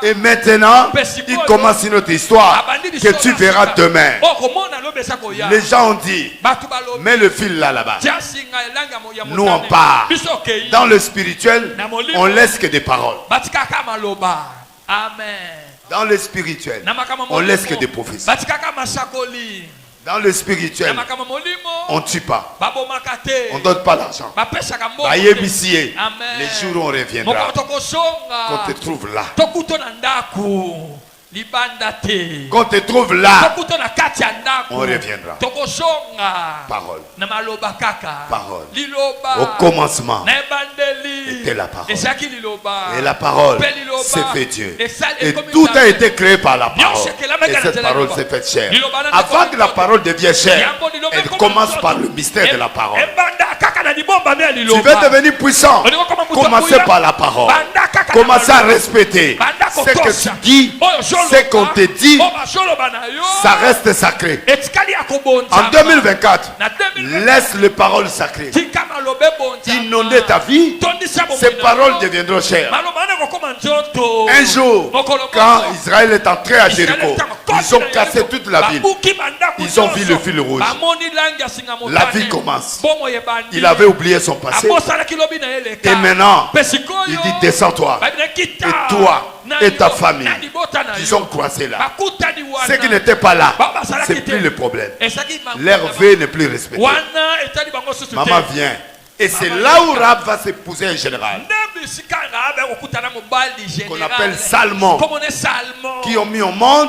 Et maintenant, il commence une autre histoire que tu verras demain. Les gens ont dit, mets le fil là-bas. Nous on part. Dans le spirituel, on laisse que des paroles. Amen. Dans le spirituel, on laisse que des prophéties. Dans le spirituel, on ne tue pas. On ne donne pas l'argent. Les jours où on reviendra, qu'on te trouve là. Quand on te trouve là, on reviendra. Parole. Parole. Au commencement était la parole. Et la parole, c'est fait Dieu. Et tout a été créé par la parole. Et cette parole s'est faite chair. Avant que la parole devienne chair, elle commence par le mystère de la parole. Tu veux devenir puissant, commencez par la parole. Commencez à respecter ce que tu dis, ce qu'on te dit, ça reste sacré. En 2024, laisse les paroles sacrées inonder ta vie. Ces paroles deviendront chères. Un jour, quand Israël est entré à Jéricho, ils ont cassé toute la ville. Ils ont vu le fil rouge. La vie commence. Il avait oublié son passé. Et maintenant, il dit descends-toi. Et toi et ta famille, ils ont croisé là. Ceux qui n'étaient pas là, c'est plus le problème. Leur vie n'est plus respectée. Maman vient. Et c'est là où Rab va s'épouser un général qu'on appelle Salmon, qui ont mis au monde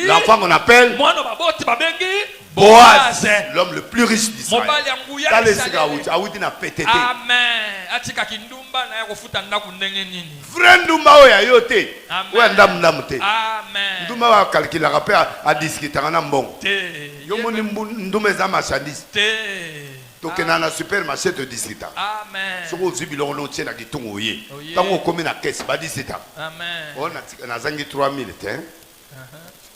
l'enfant qu'on appelle Boaz, l'homme le plus riche d'Israël. Frère Ndumba oya yote. Oya ndam te. Ndumba wa calcula rappel à discuter na mbongo. Yo moni ndumba za marchandise. Donc on a un supermarché de 18 ans. Amen. Si vous avez un lottier qui est tombé, quand on commet la caisse, pas 17 ans. Amen. On a 3000 hein.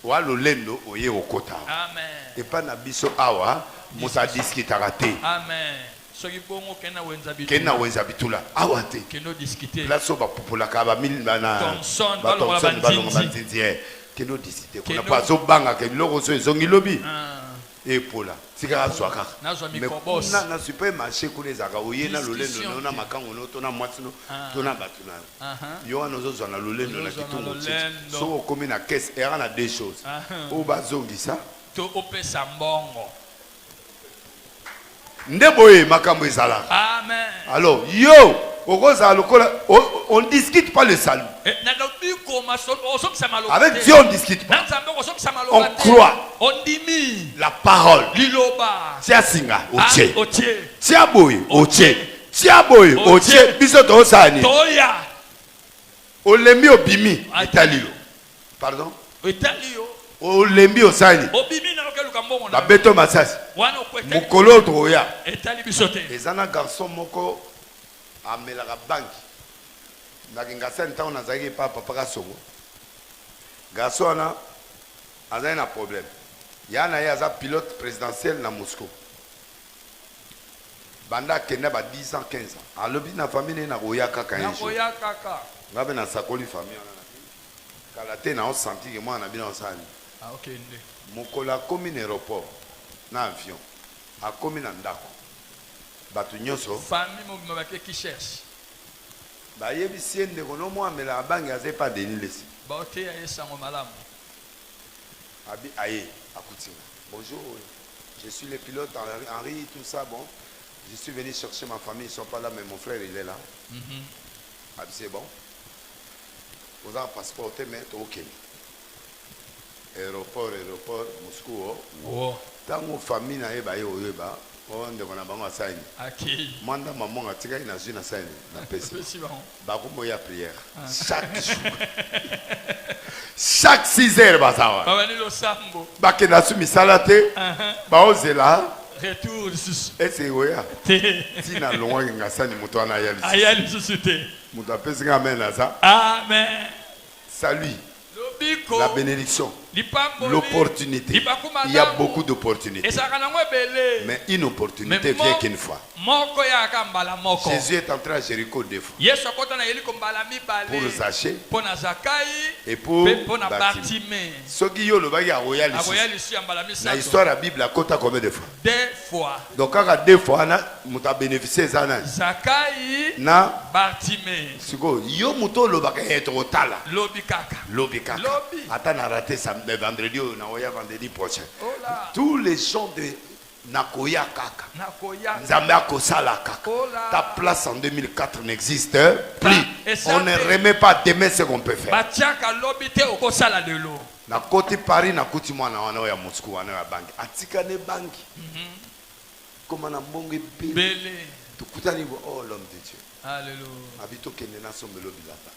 On a le lendo oye au quota. Amen. Et pas na biso awa, musa discuter raté. Amen. Kena wenza bitula awate. Keno discuter. La soba popola kaba mil bana. Thomson balonga banzinzi. Keno discuter. Kuna pas zo banga ke loko so zongi lobi. Et pour là, c'est grave soit car. Mais na supermarché qu'on les a gagné na lolendo na makango no tona mwatino tona batuna. Yo na zozo na lolendo na kitungo. So comme na caisse et on a deux choses. O bazongi ça. To opesa mbongo. Ndeboye makambo ezala. Amen. Alors yo on ne discute pas le salut. Avec Dieu on ne discute pas. On croit. La parole. Tia singa oche. Tia boy oche. Tia boy oche. Bisoto osani. Olemi obimi italio. Pardon? Italio. Olembi osani. Obimi na lokeluka mbongo na. Babeto masasi. Mukolo toya. Etali bisote. Ezana garçon moko amela la banque. Nakinga senta on azaki pa papa songo. Garçon na azai na problème. Yana yaza pilote présidentiel na Moscou. Banda kenda ba 10 ans 15 ans. Alobi na famille na roya kaka na roya kaka. Ngabe na sakoli famille na. Kala te na on senti que moi na bina osani. Ah OK ndé. Mokola komi na aéroport na avion. A komi na ndako. Batu nyonso famille mo mabake qui cherche. Ba yebi siende kono mo amela bangi aze pas denis lesi. Ba ote ya sango malamu. Abi aye akutina. Bonjour. Je suis le pilote Henri tout ça bon. Je suis venu chercher ma famille, ils sont pas là mais mon frère il est là. Abi c'est bon. Vous avez un passeport mais OK. Aéroport Moscou. Oh. Tango famille na eba yo yeba. On devant la banque à saigner. Manda maman a tiré na zone à saigner. Na pesi. Bakumo ya prière. Chaque jour. Chaque 6 heures bazawa. Babani lo sambo. Bakena sumi salate. Ba ozela. Retour sus. Ese oya. Tina longa ngasani muto ana yali. Ayali susute. Muto apesi ngamen na za. Amen. Salut. La bénédiction, l'opportunité. Il y a beaucoup d'opportunités. Mais une opportunité vient qu'une fois. Jésus est entré à Jéricho 2 fois. Pour Zachée et pour Bartimée. Ce qui est le la histoire de la Bible a compté combien de fois? 2 fois. Donc quand 2 fois, on a bénéficié de ça. Zachaï na Bartimée. Yo muto lo baka eto tala. Lobi kaka. Attends, on a raté ça vendredi ou vendredi prochain. Tous les gens de Nakoya Kaka. Nzambe akosala Kaka. Ta place en 2004 n'existe plus. on ne remet pas demain ce qu'on peut faire. Na côté Paris, na côté moi na ya Moscou, na ya banque. Atika ne banque. Comment na mbonge belé. Tu kutani oh l'homme de Dieu. Alléluia. Habito kene na somelo bilata.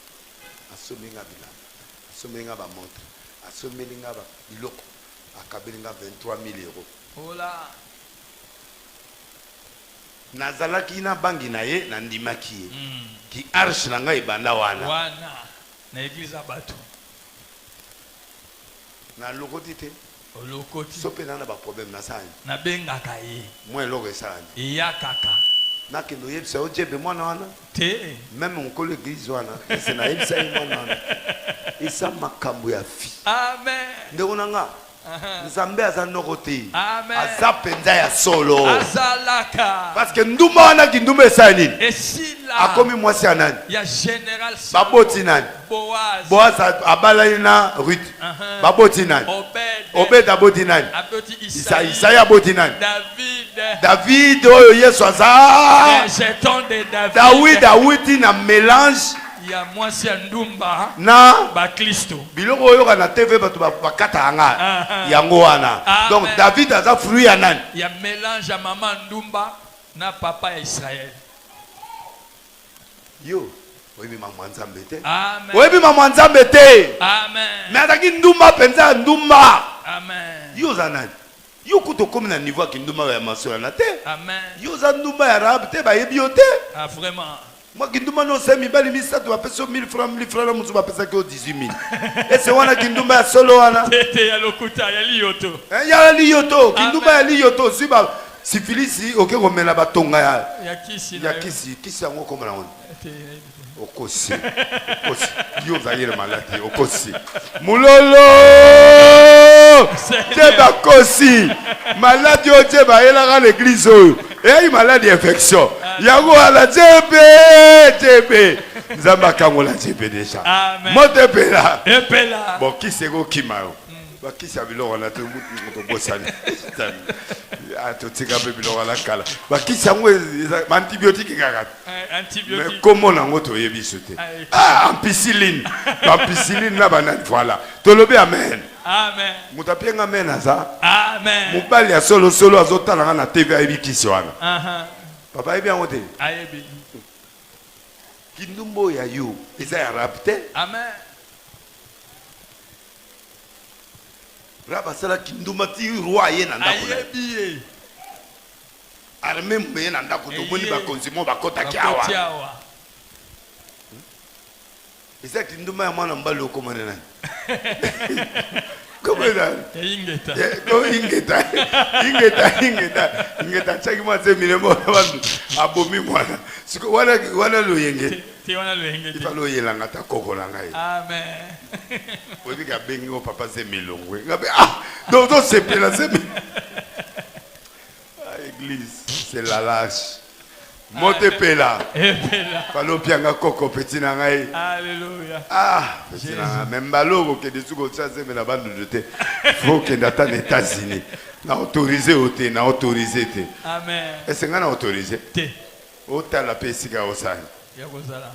Asomenga bilata. Asomenga ba montre. Asomenga ba biloko. Akabelinga 23 000 euros. Ola. Nazalaki na bangi na ye na ndimaki ye. Ki arche na ngai banda wana. Wana. Na église abato. Na lokoti te. Lokoti. Sope na ba problème na sani. Na bengaka ye. Moi loko sani. Ya kaka. Na kendo yebisa o jebe mwana wana. Te. Même on kole église wana. C'est na yebisa mwana wana. Isa makambo ya fi. Amen. Ndeko nanga. Nzambe azanokote. Amen. Azapenza ya solo. Azalaka. Parce que nduma wana ki nduma esani. Esila. Akomi mwasi anani. Ya général. Baboti nani. Boaz. Boaz abala ina Ruth. Baboti nani. Obed. Obed aboti nani. Aboti Isaïe. Isaïe aboti nani. David. David oyo Yesu aza. Jeton de David. David na mélange. Ya mwasi ndumba na ba Kristo biloko oyo kana TV bato bakata anga yango wana. Donc David aza fruit ya nani? Ya mélange ya mama ndumba na papa ya Israël. Yo oyebi mama nzambe te. Amen. Oyebi mama nzambe te. Amen. Mais ataki ndumba penza ndumba. Amen. Yo za nani? Yo kuto komi na niveau ki ndumba ya maso na te. Amen. Yo za ndumba ya rab te ba yebi yo te. Ah vraiment. Moi qui demande au semi bali misa tu vas payer 1000 francs là mutu va payer que 18 000. Et c'est wana kindumba ya solo wana. Tete ya lokuta ya liyoto. Ya liyoto, kindumba ya liyoto siba sifilisi oke komela batonga ya kisi. Ya kisi, kisi yango komela on. Okosi. Okosi. Yo zayele maladi okosi. Mulolo! Jeba kosi. Maladi o jeba ela l'église oyo. Et maladie infection. Yango ala jebe. Nzamba kangola jebe déjà. Amen. Mote pela. Epela. Bon qui c'est go kimao. Ba qui ça biloko na to mutu bosani. Ah to tika be biloko la kala. Ba qui ça ngo antibiotique kaka. Antibiotique. Mais comment nango to yebi sote. Ah ampicilline. Ampicilline na banane voilà. To lobe amen. Amen. Mutapienga amen aza. Amen. Mubali ya solo azotala na TV ayebi kisi wana. Papa ayebi angote. Ayebi. Kindumbo ya yo eza ya rapte. Amen. Raba sala kinduma ti roi ye na ndako. Ayebi. Arme mbe na ndako to boni ba konzimo ba kota kiawa. Eza kinduma ya mwana mbali okomane nani. Comment ça? Ingeta. Ingeta. Chaki mwaze milemo abomi mwana. Siko wana lo yenge. Ti wana lo yenge. Ifa lo yelanga ta koko langa ye. Amen. Obi ka bengi o papa ze milongwe. Ngabe donc c'est pela ze. Église, c'est la lâche. Mote pela. Falo pianga koko petit na ngai. Alléluia. Ah, petit na même balogo ke desu ko tsaze me na bande de te. Faut que ndata aux États-Unis. Na autorisé oté, na autorisé te. Amen. Est-ce que na autorisé? Te. Ota la pesika osani. Ya kozala.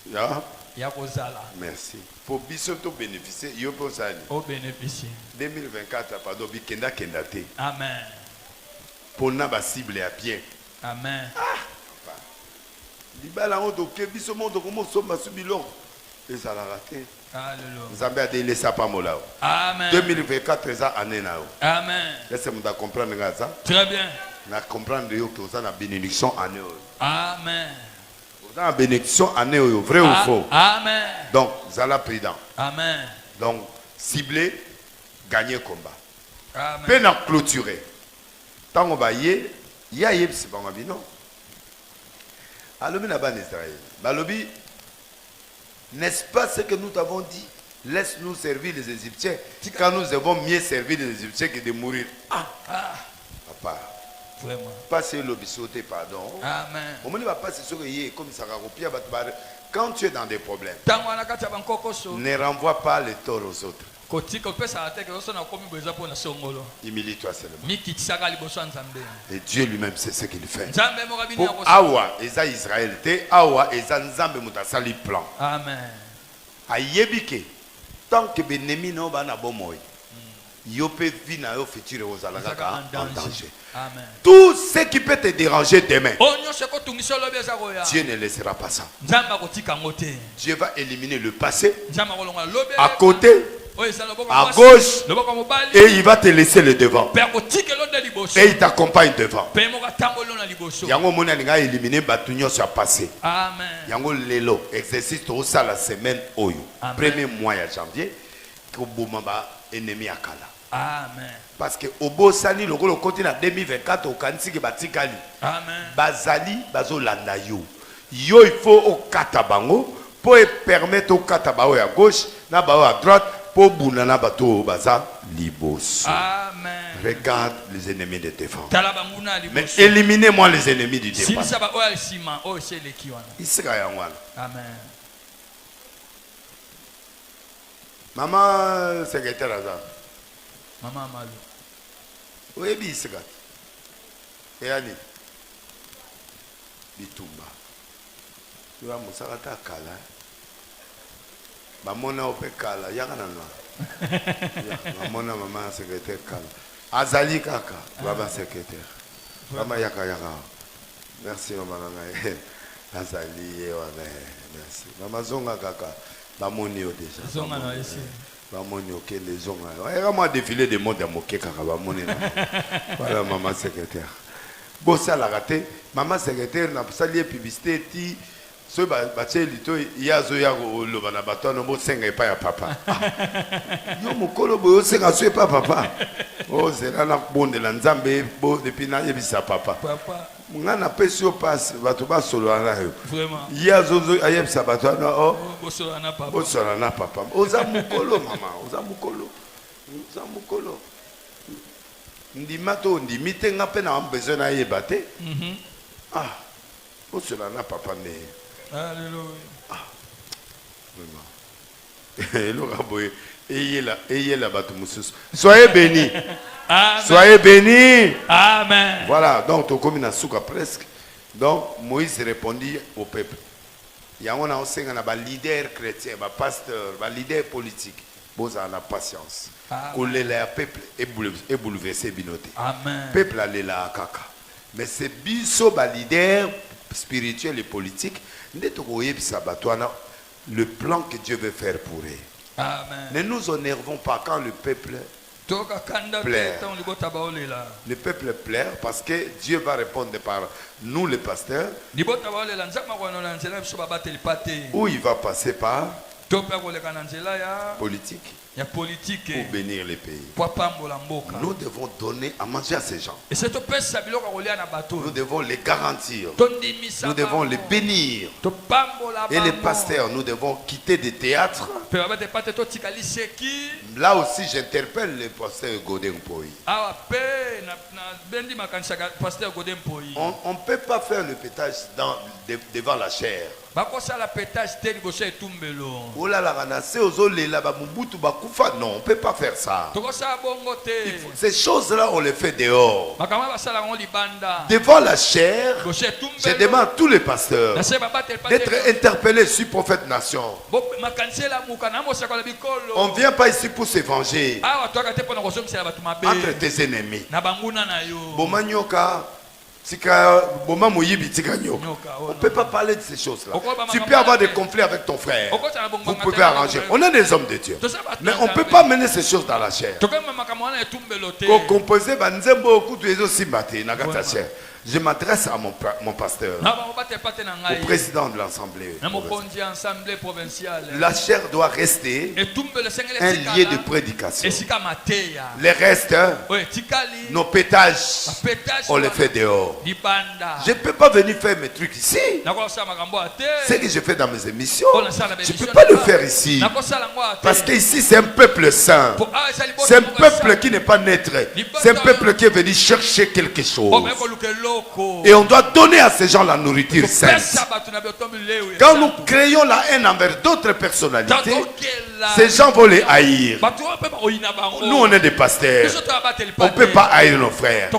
Ya? Ya kozala. Merci. Pour biso to bénéficier, yo posani. Au bénéficier. 2024 pardon bi kenda te. Amen. Pour na ba cible à bien. Amen. Libala on doke biso mondo komo somba subilo eza la raté. Alléluia. Nzambe a délé ça pas mola. Amen. 2024 eza année na. Amen. Laissez-moi da comprendre ngaza. Très bien. Na comprendre yo que ça na bénédiction année. Amen. Vous avez bénédiction année vrai ou faux? Amen. Donc zala prudent. Amen. Donc cibler gagner combat. Amen. Peine clôturer. Tant on va y ya yebsi bango bino. Alobi na ban Israël. Balobi, n'est-ce pas ce que nous t'avons dit? Laisse-nous servir les Égyptiens. Quand nous avons mieux servi les Égyptiens que de mourir. Papa. Vraiment. Passez l'obisoté, pardon. Amen. Au moment où passer sur le comme ça, quand tu es dans des problèmes, ne renvoie pas les torts aux autres. Humilie-toi seulement. Et Dieu lui-même sait ce qu'il fait. Pour Awa, Eza Israël, te Awa, Eza Nzambe mutasali plan. Amen. Ayebike, tant que Benemi no ba na bomoy, yo peut vivre na yo futur ozalaka en danger. Amen. Tout ce qui peut te déranger demain, Dieu ne laissera pas ça. Dieu va éliminer le passé, à côté, à gauche, et il va te laisser le devant. Et il t'accompagne devant. Yango mona ninga éliminer batunyo sur passé. Amen. Yango lelo exercice tout ça la semaine oyo. Premier mois de janvier, ko bomba ennemi akala. Amen. Parce que au beau sali le côté na 2024 au kanisi ke batikali. Amen. Bazali bazo landa yo. Yo il faut au katabango pour permettre au katabango à gauche na bao à droite pour bunana bato baza libos. Amen. Regarde les ennemis de défense. Mais éliminez-moi les ennemis du défense. Amen. Maman secrétaire Azar. Maman Malou. Oui, bien, c'est gâté. Et allez. Bitumba. Tu vas me sarata kala. Mamona ope kala. Yakana no. Mamona maman secrétaire kala. Azali kaka. Baba secrétaire. Maman yaka yaka. Merci maman. Azali merci. Maman zonga kaka. Bamoni o déjà. Zonga no ici. Bamoni ok les zonga. Vraiment défilé de mode à moquer kaka bamoni. Voilà maman secrétaire. Bossa la raté. Maman secrétaire n'a pas sali publicité ti. So bache lito yazo ya lo bana bato no bo senga pa ya papa. Yo mukolo bo senga so pa papa. Oh zela na bonde la nzambe bo depuis na yebisa papa. Papa. Ngana pesio passe bato ba solo na yo. Vraiment. Yazo zo ayebisa bato no oh bo solo na papa. Bo solo na papa. Oza mukolo mama, oza mukolo. Oza mukolo. Ndima to ndimi te nga pe na besoin na yebate. Ah. Bo solo na papa me. Alléluia. Ah. Vraiment. Ayez la batumoussous. Soyez bénis. Amen. Soyez bénis. Amen. Voilà, donc tu commis na souka presque. Donc Moïse répondit au peuple. Il y a un leader chrétien, un pasteur, un leader politique. Vous avez la patience. Le peuple est bouleversé binoté. Amen. Peuple allait là kaka. Mais c'est biso ba leader spirituel et politique. Le plan que Dieu veut faire pour eux. Amen. Ne nous énervons pas quand le peuple pleure. Le peuple pleure parce que Dieu va répondre par nous les pasteurs. Ou il va passer par politique. Pour bénir les pays. Nous devons donner à manger à ces gens. Nous devons les garantir. Nous devons les bénir. Et les pasteurs, nous devons quitter des théâtres. Là aussi, j'interpelle le pasteur Godin Poyi. On ne peut pas faire le pétage devant la chair. Oh là là, non, on ne peut pas faire ça. Ces choses-là, on les fait dehors. Devant la chair, je demande à tous les pasteurs d'être interpellés sur Prophète Nation. On ne vient pas ici pour se venger entre tes ennemis. On ne peut pas parler de ces choses-là. Tu peux avoir des conflits avec ton frère. Vous pouvez arranger. On est des hommes de Dieu. Mais on ne peut pas mener ces choses dans la chair. Je m'adresse à mon pasteur, au président de l'Assemblée. La chair doit rester un lieu de prédication. Les restes, nos pétages, on les fait dehors. Je ne peux pas venir faire mes trucs ici. Ce que je fais dans mes émissions, je ne peux pas le faire ici. Parce qu'ici, c'est un peuple saint. C'est un peuple qui n'est pas neutre. C'est un peuple qui est venu chercher quelque chose. Et on doit donner à ces gens la nourriture saine. Quand nous créons la haine envers d'autres personnalités, ces gens vont les haïr. Nous, on est des pasteurs. On ne peut pas haïr nos frères.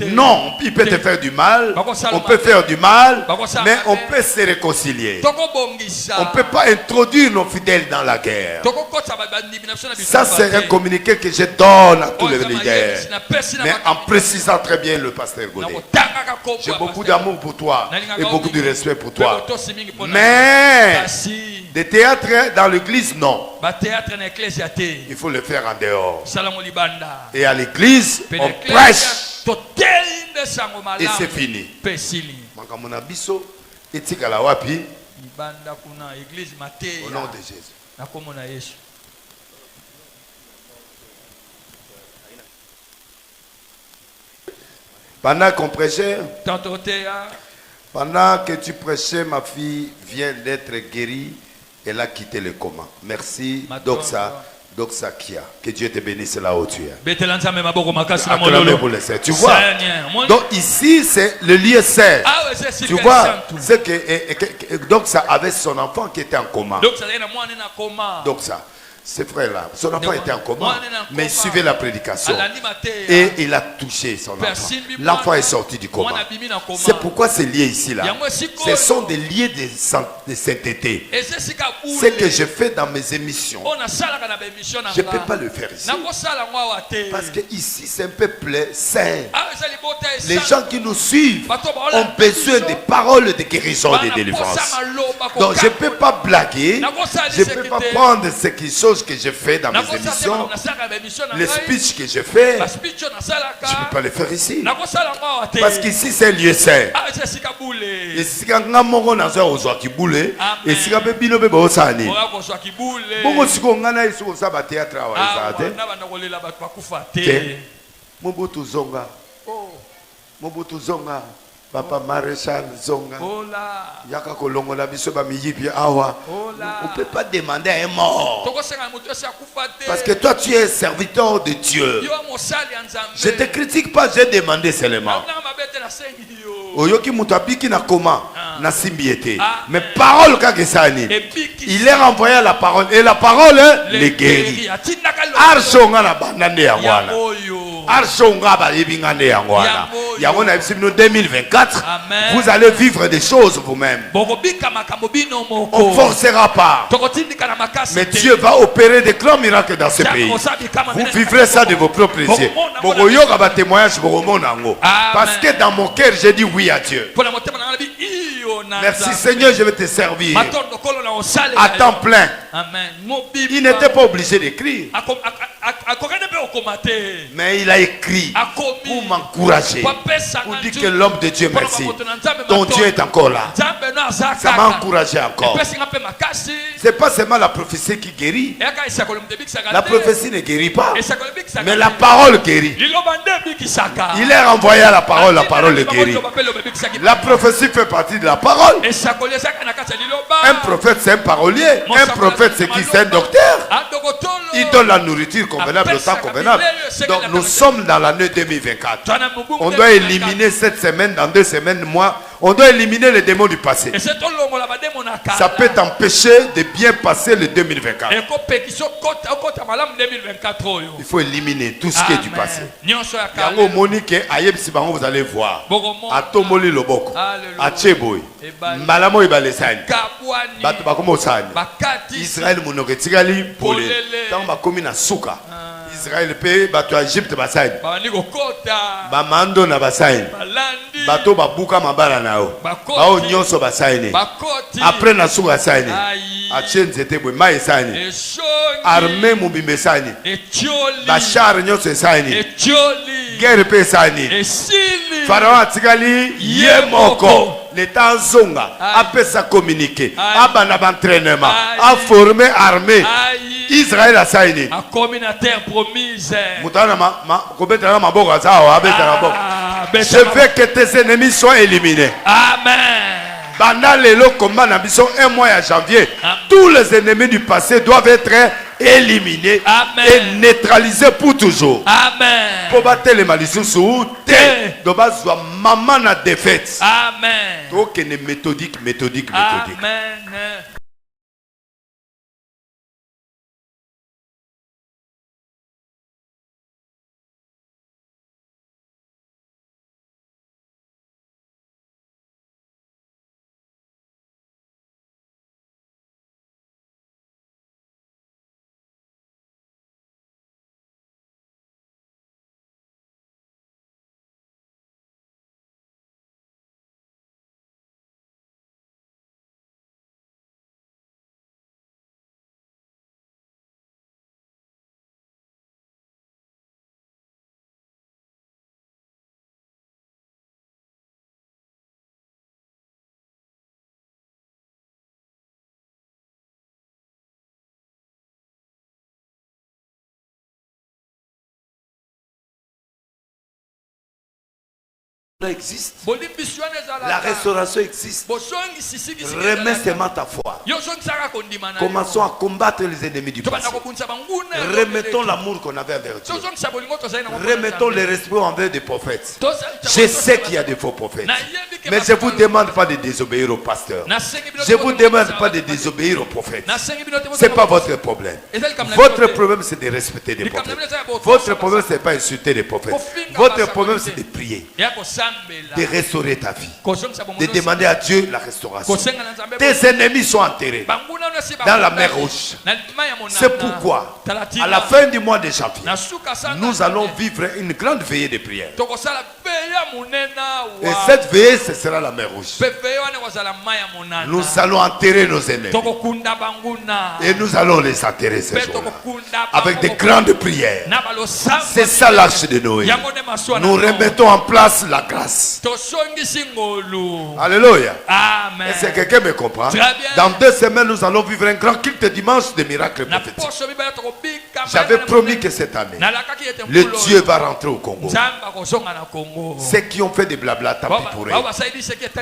Non, il peut te faire du mal. On peut faire du mal. Mais on peut se réconcilier. On ne peut pas introduire nos fidèles dans la guerre. Ça, c'est un communiqué que je donne à tous les leaders. Mais en précisant très bien le pasteur Godé. J'ai beaucoup d'amour pour toi et beaucoup de respect pour toi. Mais des théâtres dans l'église, non. Il faut le faire en dehors. Et à l'église, on prêche. Et c'est fini. Au nom de Jésus. Pendant qu'on prêchait, pendant que tu prêchais, ma fille vient d'être guérie. Elle a quitté le coma. Merci, Doxa Kia. Que Dieu te bénisse là où tu es. Tu vois, donc ici c'est le lieu saint. Tu vois, c'est que Doxa avait son enfant qui était en coma. Doxa. Ce frère-là, son enfant était en coma, mais il suivait la prédication. Et il a touché son enfant. L'enfant est sorti du coma. C'est pourquoi ces lieux ici-là, ce sont des lieux de sainteté. Ce que je fais dans mes émissions, je ne peux pas le faire ici. Parce que ici, c'est un peuple saint. Les gens qui nous suivent ont besoin des paroles de guérison et de délivrance. Donc, je ne peux pas blaguer. Je ne peux pas prendre ce qui sont que je fais dans mes émissions, les speeches que je fais, je ne peux pas les faire ici. Parce qu'ici c'est un lieu saint. Et si on a et si Mobutu Zonga, Papa Maréchal Zonga, Yaka Kolongola biso ba miyipi awa. On ne peut pas demander à un mort. Parce que toi tu es serviteur de Dieu. Je ne te critique pas, j'ai demandé seulement. Oyoki mutabiki na koma na simbiete. Mais parole kakesani. Il est renvoyé à la parole et la parole les guérit. Arshonga na bandande ya wana. Arshonga ba yebingane ya wana. Ya wana ebisibino 2024. Vous allez vivre des choses vous-même. On ne forcera pas. Mais Dieu va opérer des grands miracles dans ce pays. Vous vivrez ça de vos propres yeux. Parce que dans mon cœur, j'ai dit oui à Dieu. Merci Seigneur, je vais te servir à temps plein. Il n'était pas obligé d'écrire. Mais il a écrit pour m'encourager, pour dire que l'homme de Dieu, merci, ton Dieu est encore là. Ça m'a encouragé encore. C'est pas seulement la prophétie qui guérit. La prophétie ne guérit pas, mais la parole guérit. Il est renvoyé à la parole le guérit. La prophétie fait partie de la parole. Un prophète c'est un parolier. Un prophète c'est qui? C'est un docteur. Il donne la nourriture convenable au temps convenable. Donc nous sommes dans l'année 2024. On doit éliminer cette semaine, dans 2 semaines, mois. On doit éliminer les démons du passé. Ça peut t'empêcher de bien passer le 2024. Il faut éliminer tout ce qui est du passé. Yango Monique, vous allez voir. Atomoli Loboko, Acheboy, Malamo Ibalesani, Batubakomosani, Israël Monoketikali, Pole, Tambakomina Souka. Israël pays bato Egypte basani bamando na basani bato babuka mabala nao bao nyonso basani après na suka basani achenze c'était bwe mai sani armée mubimbe sani bachar nyonso sani guerre pe sani pharaon atikali yemoko l'état zonga apesa communiquer abana d'entraînement a formé armée Israël a saini. A commis la terre promise. Je veux que tes ennemis soient éliminés. Amen. Pendant les combat un mois à janvier, tous les ennemis du passé doivent être éliminé et neutralisé pour toujours. Amen. Pour battre les malicieux sous terre. De base, maman na défaite. Amen. Donc, il est méthodique. Amen. Existe. La restauration existe. Remets seulement ta foi. Commençons à combattre les ennemis du passé. Remettons l'amour qu'on avait envers Dieu. Remettons le respect envers des prophètes. Je sais qu'il y a des faux prophètes. Mais je ne vous demande pas de désobéir au pasteur. Je ne vous demande pas de désobéir aux prophètes. Ce n'est pas votre problème. Votre problème, c'est de respecter des prophètes. Votre problème, ce n'est pas insulter les prophètes. Votre problème, c'est de prier. De restaurer ta vie, de demander à Dieu la restauration. Tes ennemis sont enterrés dans la mer Rouge. C'est pourquoi, à la fin du mois de janvier, nous allons vivre une grande veillée de prière. Et cette veillée, ce sera la mer Rouge. Nous allons enterrer nos ennemis. Et nous allons les enterrer ce jour-là, avec des grandes prières. C'est ça l'arche de Noé. Nous remettons en place la grâce. Alléluia. Amen. Est-ce que quelqu'un me comprend? Dans 2 semaines, nous allons vivre un grand culte dimanche de miracles prophétiques. J'avais promis que cette année, le Dieu va rentrer au Congo. Ceux qui ont fait des blabla, tant pis pour eux.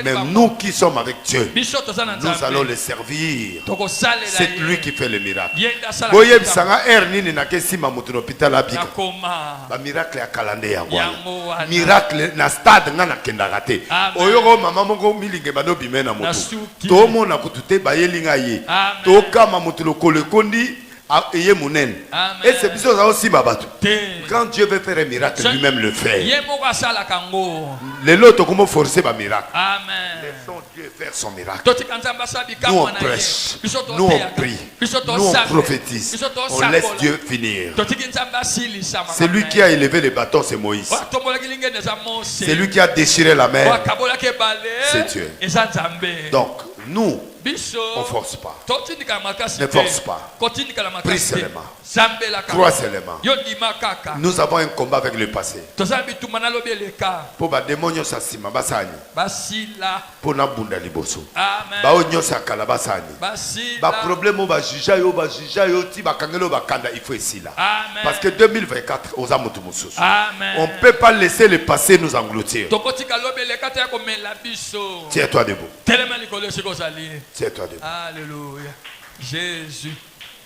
Mais nous qui sommes avec Dieu, nous allons les servir. C'est lui qui fait le miracle. Miracle à calendrier. Miracle na stade na kendaka te. Oyoko mama moko milinge bano bimena moto. To mona kutute bayelinga ye. To kama moto lokole kondi eye munen. Et c'est bizarre ça aussi babato. Quand Dieu veut faire un miracle, lui-même le fait. Les lots comment forcer ba miracle. Amen. Laissons Dieu faire son miracle. Nous on prêche, nous on prie, nous on prophétise. On laisse Dieu finir. C'est lui qui a élevé les bâtons, c'est Moïse. C'est lui qui a déchiré la mer, c'est Dieu. Donc nous, on ne force pas. Ne force pas. Prie seulement. Crois seulement. Nous avons un combat avec le passé. Pour les démons sassima basani. Pour na bunda liboso. Ba onyo sakala basani. Ba problème ba juja yo ti ba kangelo ba kanda il faut ici là. Parce que 2024 aux amutu mususu. On ne peut pas laisser le passé nous engloutir. Tiens-toi debout. Tiens-toi debout. Alléluia. Jésus.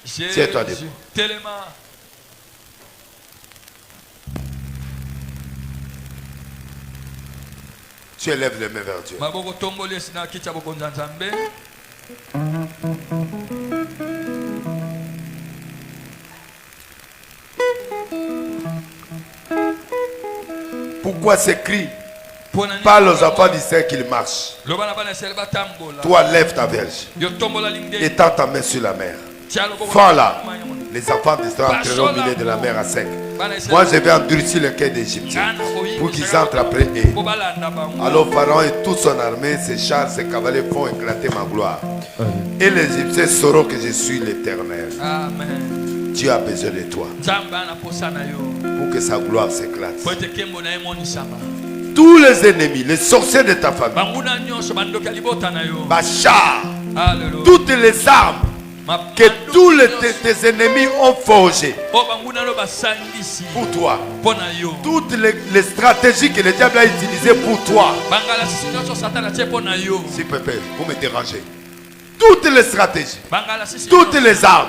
Tiens-toi debout. Tellement. Tu élèves les mains vers Dieu. Pourquoi ces cris? Parle aux enfants d'Israël qu'ils marchent. Toi, lève ta verge. Étends ta main sur la mer. Fends-la. Les enfants d'Israël entreront au milieu de la mer à sec. Moi, je vais endurcir le cœur des Égyptiens pour qu'ils entrent après eux. Alors Pharaon et toute son armée, ses chars, ses cavaliers font éclater ma gloire. Et les Égyptiens sauront que je suis l'Éternel. Dieu a besoin de toi pour que sa gloire s'éclate. Tous les ennemis, les sorciers de ta famille, Bachar, toutes les armes que tous tes ennemis ont forgées pour toi, toutes les stratégies que le diable a utilisées pour toi, s'il vous plaît, vous me dérangez. toutes les stratégies, toutes les armes.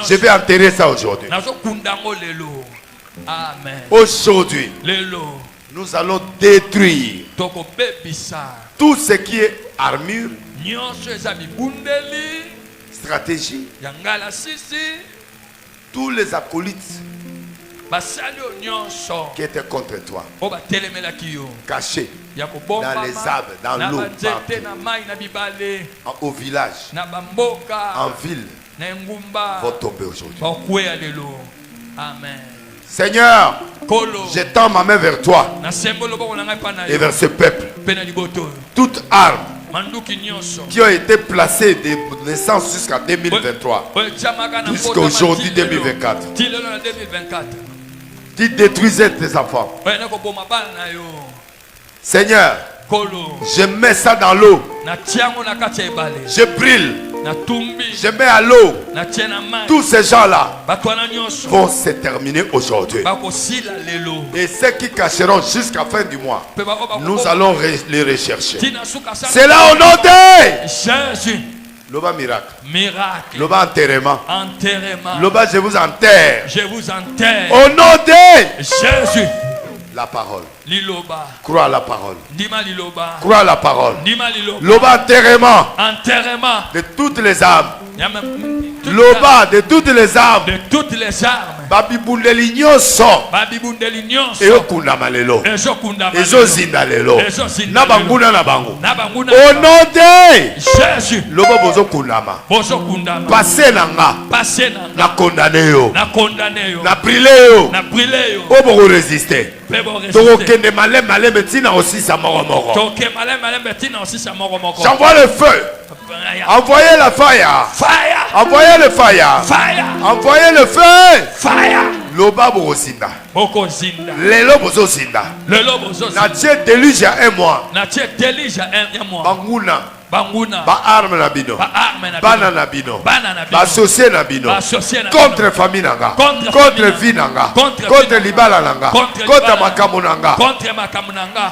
Je vais enterrer ça aujourd'hui. Aujourd'hui, nous allons détruire tout ce qui est armure, stratégie, tous les acolytes qui étaient contre toi, cachés dans les arbres, dans l'eau, au village, en ville, vont tomber aujourd'hui. Amen. Seigneur, je tends ma main vers toi et vers ce peuple. Toute arme qui ont été placées de naissance jusqu'à 2023, jusqu'à aujourd'hui 2024, qui détruisaient tes enfants. Seigneur, je mets ça dans l'eau. Je brûle. Je mets à l'eau. Tous ces gens-là vont se terminer aujourd'hui. Et ceux qui cacheront jusqu'à la fin du mois, nous allons les rechercher. C'est là au nom de Jésus. Loba miracle. Loba enterrement. Loba je vous enterre. Au nom de Jésus. La parole. Crois à la parole. Crois à la parole. Loba enterrement. De toutes les âmes. Loba de toutes les âmes. Babibundeli nyoso. Eyo kundama lelo. Ezo zinda lelo. Na banguna na bango. Au nom de Jésus. Loba bozo kundama. Passé nanga. Na condamné yo. Na brûlé yo. Obo résister. J'envoie le feu. Envoyez la fire. Envoyez le fire. Envoyez le feu. Loba bozinda. Lelo bozozinda. Na tie déluge à un mois. Banguna. Ba arme na bino. Bana na bino. Ba associé na bino. Contre famille nanga. Contre vie nanga. Contre libala nanga. Contre makamu nanga.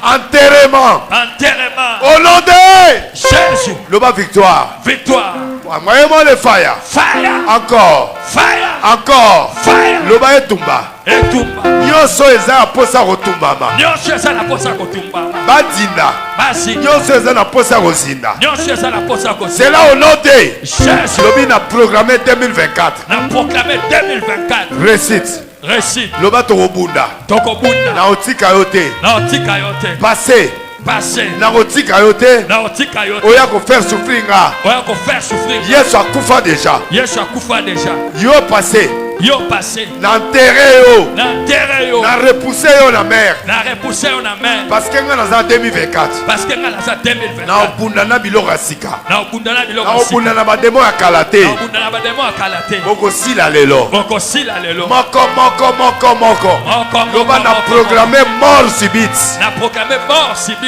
Enterrement. Au nom de Jésus. Loba victoire. Envoyez-moi le fire. Encore. Encore. Loba etumba. Nyoso eza posa kotumbama. Badinda. Nyoso eza na posa kozinda. C'est là au nom de Jésus. Lobi na programmé 2024. Récite. Loba tokobunda. Na otika yote. Passé. Na otika yote. Oya ko faire souffrir nga. Yesu akufa déjà. Yo passé. Na enterré yo. Na repoussé yo na mer. Parce que nga na 2024. Na obunda na biloko sika. Na obunda na bademo ya kalate. Boko sila lelo. Moko. Loba na programmer mort subite.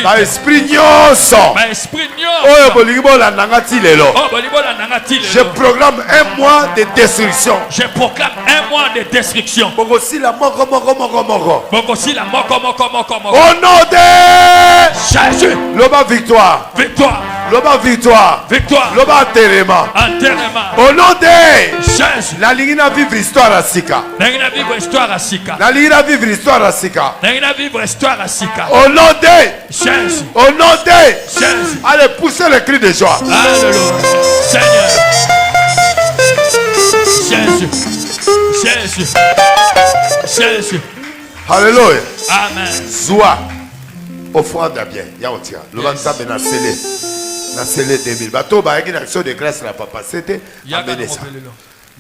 Ba esprit nyonso. Oyo bolingi bolanda nga ti lelo. Je programme un mois de destruction. Un mois de destruction. Au nom de Jésus. Loba victoire. Loba victoire. Loba enterrement. Au nom de Jésus. La ligne à vivre histoire à Sika. La ligne à vivre histoire à Sika. Au nom de Jésus. Au nom de Jésus. Allez pousser le cri de joie. Alléluia. Seigneur. Jésus. Alléluia. Amen. Zoua. Offrande à bien. Yaotia. Le banzambe na scellé. Na scellé 2000. Bato ba une action de grâce la papa. C'était amené ça.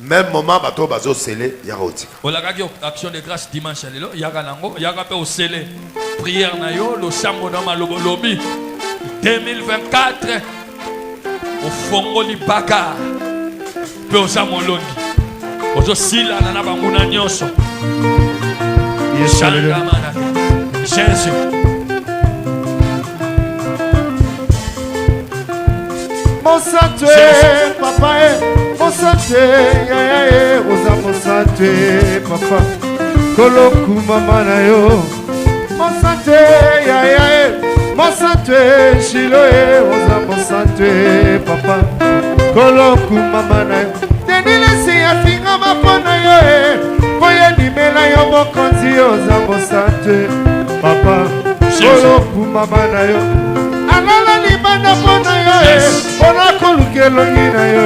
Même moment bato bazo scellé yaotia. Olakaki action de grâce dimanche lelo. Yaka nango. Yaka pe au scellé. Prière na yo. Lo sambo na malobo lobi. 2024. Au fongoli baka. Pe au sambo longi. Ozo sila na banguna nyonso. Jésus. Mon santé, papa, mon santé, oza mon santé, papa. Koloku mama na yo. Mon santé, mon santé, Shiloh, oza mon santé, papa. koloku mama na yo tenilesi afinga mapona yo poye nimela yo mokonzi oza mosante papa koloku mama na yo alala libanda pona yo pona koluka elongi na yo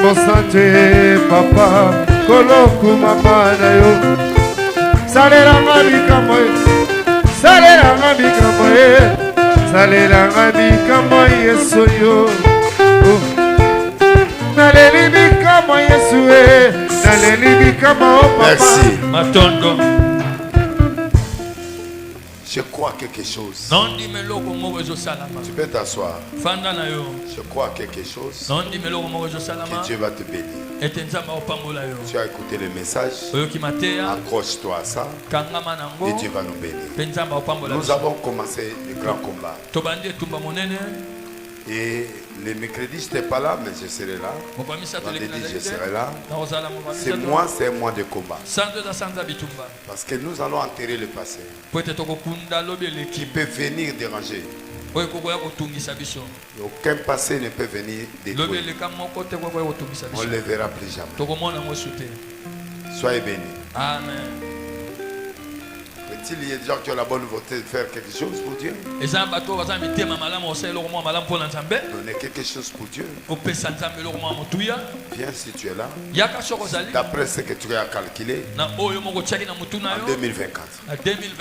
mosante papa koloku mama na yo salelanga bikambo salelanga bikambo salelanga bikambo yesu yo naleli bikambo yesu naleli bikambo papa. Merci Matondo. Je crois quelque chose. Tu peux t'asseoir. Je crois quelque chose. Que Dieu va te bénir. Tu as écouté le message. Accroche-toi à ça. Et Dieu va nous bénir. Nous avons commencé le grand combat. Et le mercredi, je n'étais pas là, mais je serai là. Vendredi, je serai là. C'est un mois de combat. Parce que nous allons enterrer le passé. Qui peut venir déranger. Aucun passé ne peut venir détruire. On ne le verra plus jamais. Soyez bénis. Amen. Il y a des gens qui ont la bonne volonté de faire quelque chose pour Dieu. Donner quelque chose pour Dieu. Viens si tu es là. D'après ce que tu as calculé, en 2024,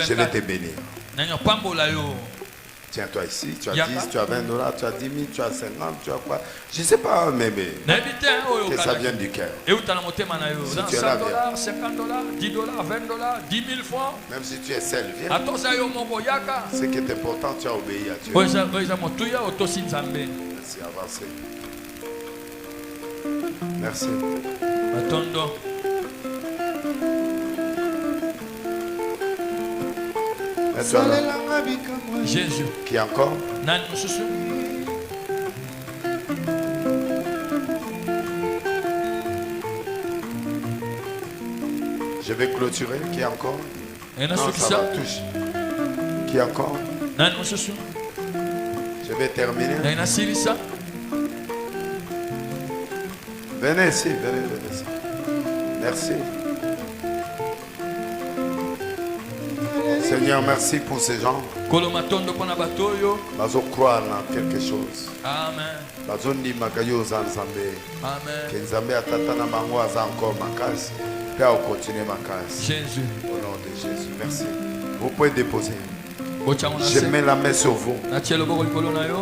je vais te bénir. Tiens-toi ici, tu as 10, tu as 20 $, tu as 10 000, tu as 50, tu as quoi. Je ne sais pas, mais que ça vienne du cœur. Si tu es là, viens. 50 $, 10 $, 20 $, 10 000 fois. Même si tu es seul, viens. Ce qui est important, tu as obéi à Dieu. Merci, avancez. Merci. Jésus. Qui encore? Je vais clôturer. Qui encore? Non, ça va, touche. Qui encore? Je vais terminer. Venez ici, venez ici. Merci. Seigneur, merci pour ces gens. Bazo croire en quelque chose. Amen. Bazo ndi makayo za nzambe. Amen. Que nzambe atata na bango aza encore makasi. Puis au continuer makasi. Jésus. Au nom de Jésus. Merci. Vous pouvez déposer. Je mets la main sur vous.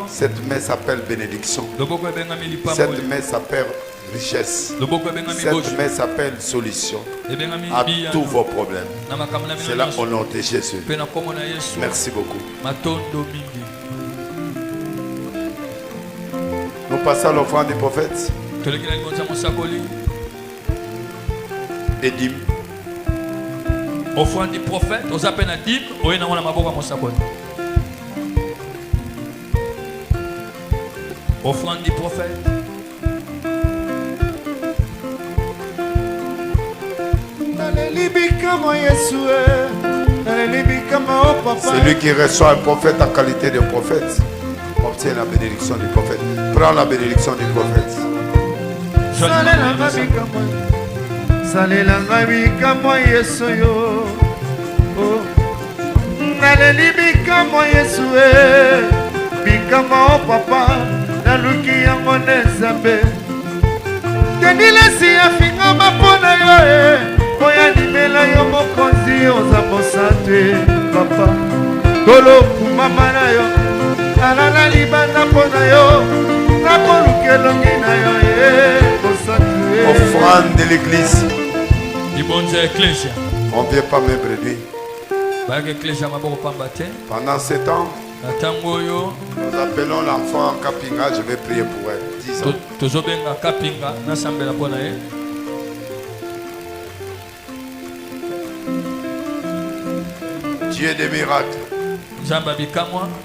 Cette main s'appelle bénédiction. Cette main s'appelle richesse. Cette main s'appelle solution à tous vos problèmes. C'est là au nom de Jésus. Merci beaucoup. Nous passons à l'offrande du prophète. Edim. Offrande du prophète, aux appels à Dim, offrande du prophète. C'est lui qui reçoit un prophète en qualité de prophète. Obtient la bénédiction du prophète. Prends la bénédiction du prophète. Salelanga bikamwa Yesu yo naleli bikamwa Yesu bikamwa papa naluki yango nezambe tenilesi afinga mapona yo oya nimela yo mokonzi oza mosante papa koloku mama na yo alala libanda mpona yo nakoluka elongi na yo mosante. Offrande de l'église. On ne vient pas mes brebis. Pendant ce temps, nous appelons l'enfant Kapinga. Je vais prier pour elle. 10 ans. Dieu des miracles.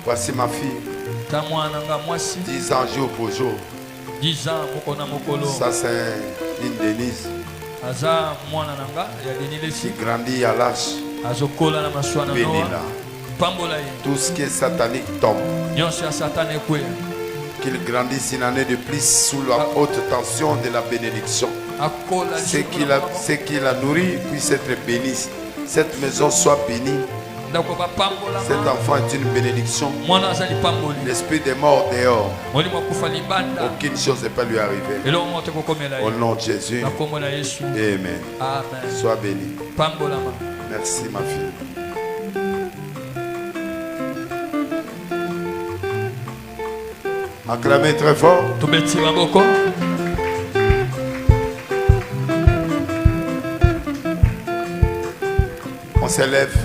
Voici ma fille. 10 ans jour pour jour. 10 ans, ça c'est une Denise. Qui grandit à l'âge. Bénis-la. Tout ce qui est satanique tombe. Qu'ils grandissent une année de plus sous la haute tension de la bénédiction. Ce qu'il a nourri puisse être béni. Cette maison soit bénie. Cet enfant est une bénédiction. L'esprit des morts dehors. Aucune chose ne peut lui arriver. Au nom de Jésus. Amen. Sois béni. Merci ma fille. Acclamez très fort. On s'élève.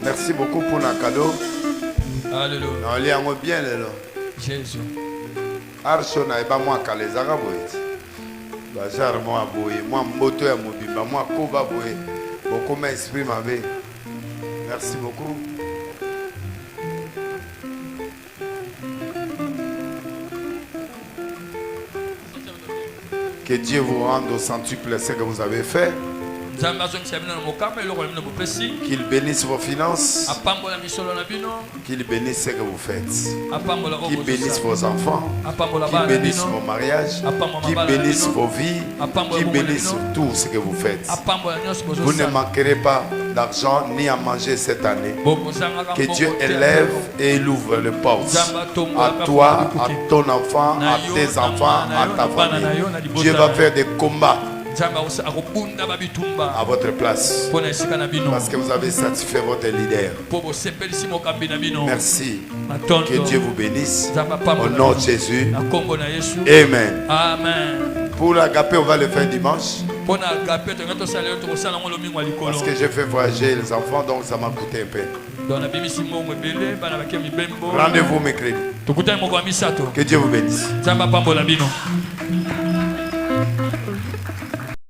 Merci beaucoup pour le cadeau. Alléluia. Bien Jésus. Archona et moi les arabes. Bazar moi boye, moi moto ya mobimba, moi koba boye. Beaucoup m'exprime avec. Merci beaucoup. Que Dieu vous rende au centuple ce que vous avez fait. Qu'il bénisse vos finances. Qu'il bénisse ce que vous faites. Qu'il bénisse vos enfants. Qu'il bénisse vos mariages. Qu'il bénisse vos vies. Qu'il bénisse tout ce que vous faites. Vous ne manquerez pas d'argent ni à manger cette année. Que Dieu élève et il ouvre les portes à toi, à ton enfant, à tes enfants, à ta famille. Dieu va faire des combats à votre place parce que vous avez satisfait votre leader. Merci. Que Dieu vous bénisse au nom de Jésus. Amen. Pour l'agapé, on va le faire dimanche parce que j'ai fait voyager les enfants, donc ça m'a coûté un peu. Rendez-vous mercredi. Que Dieu vous bénisse.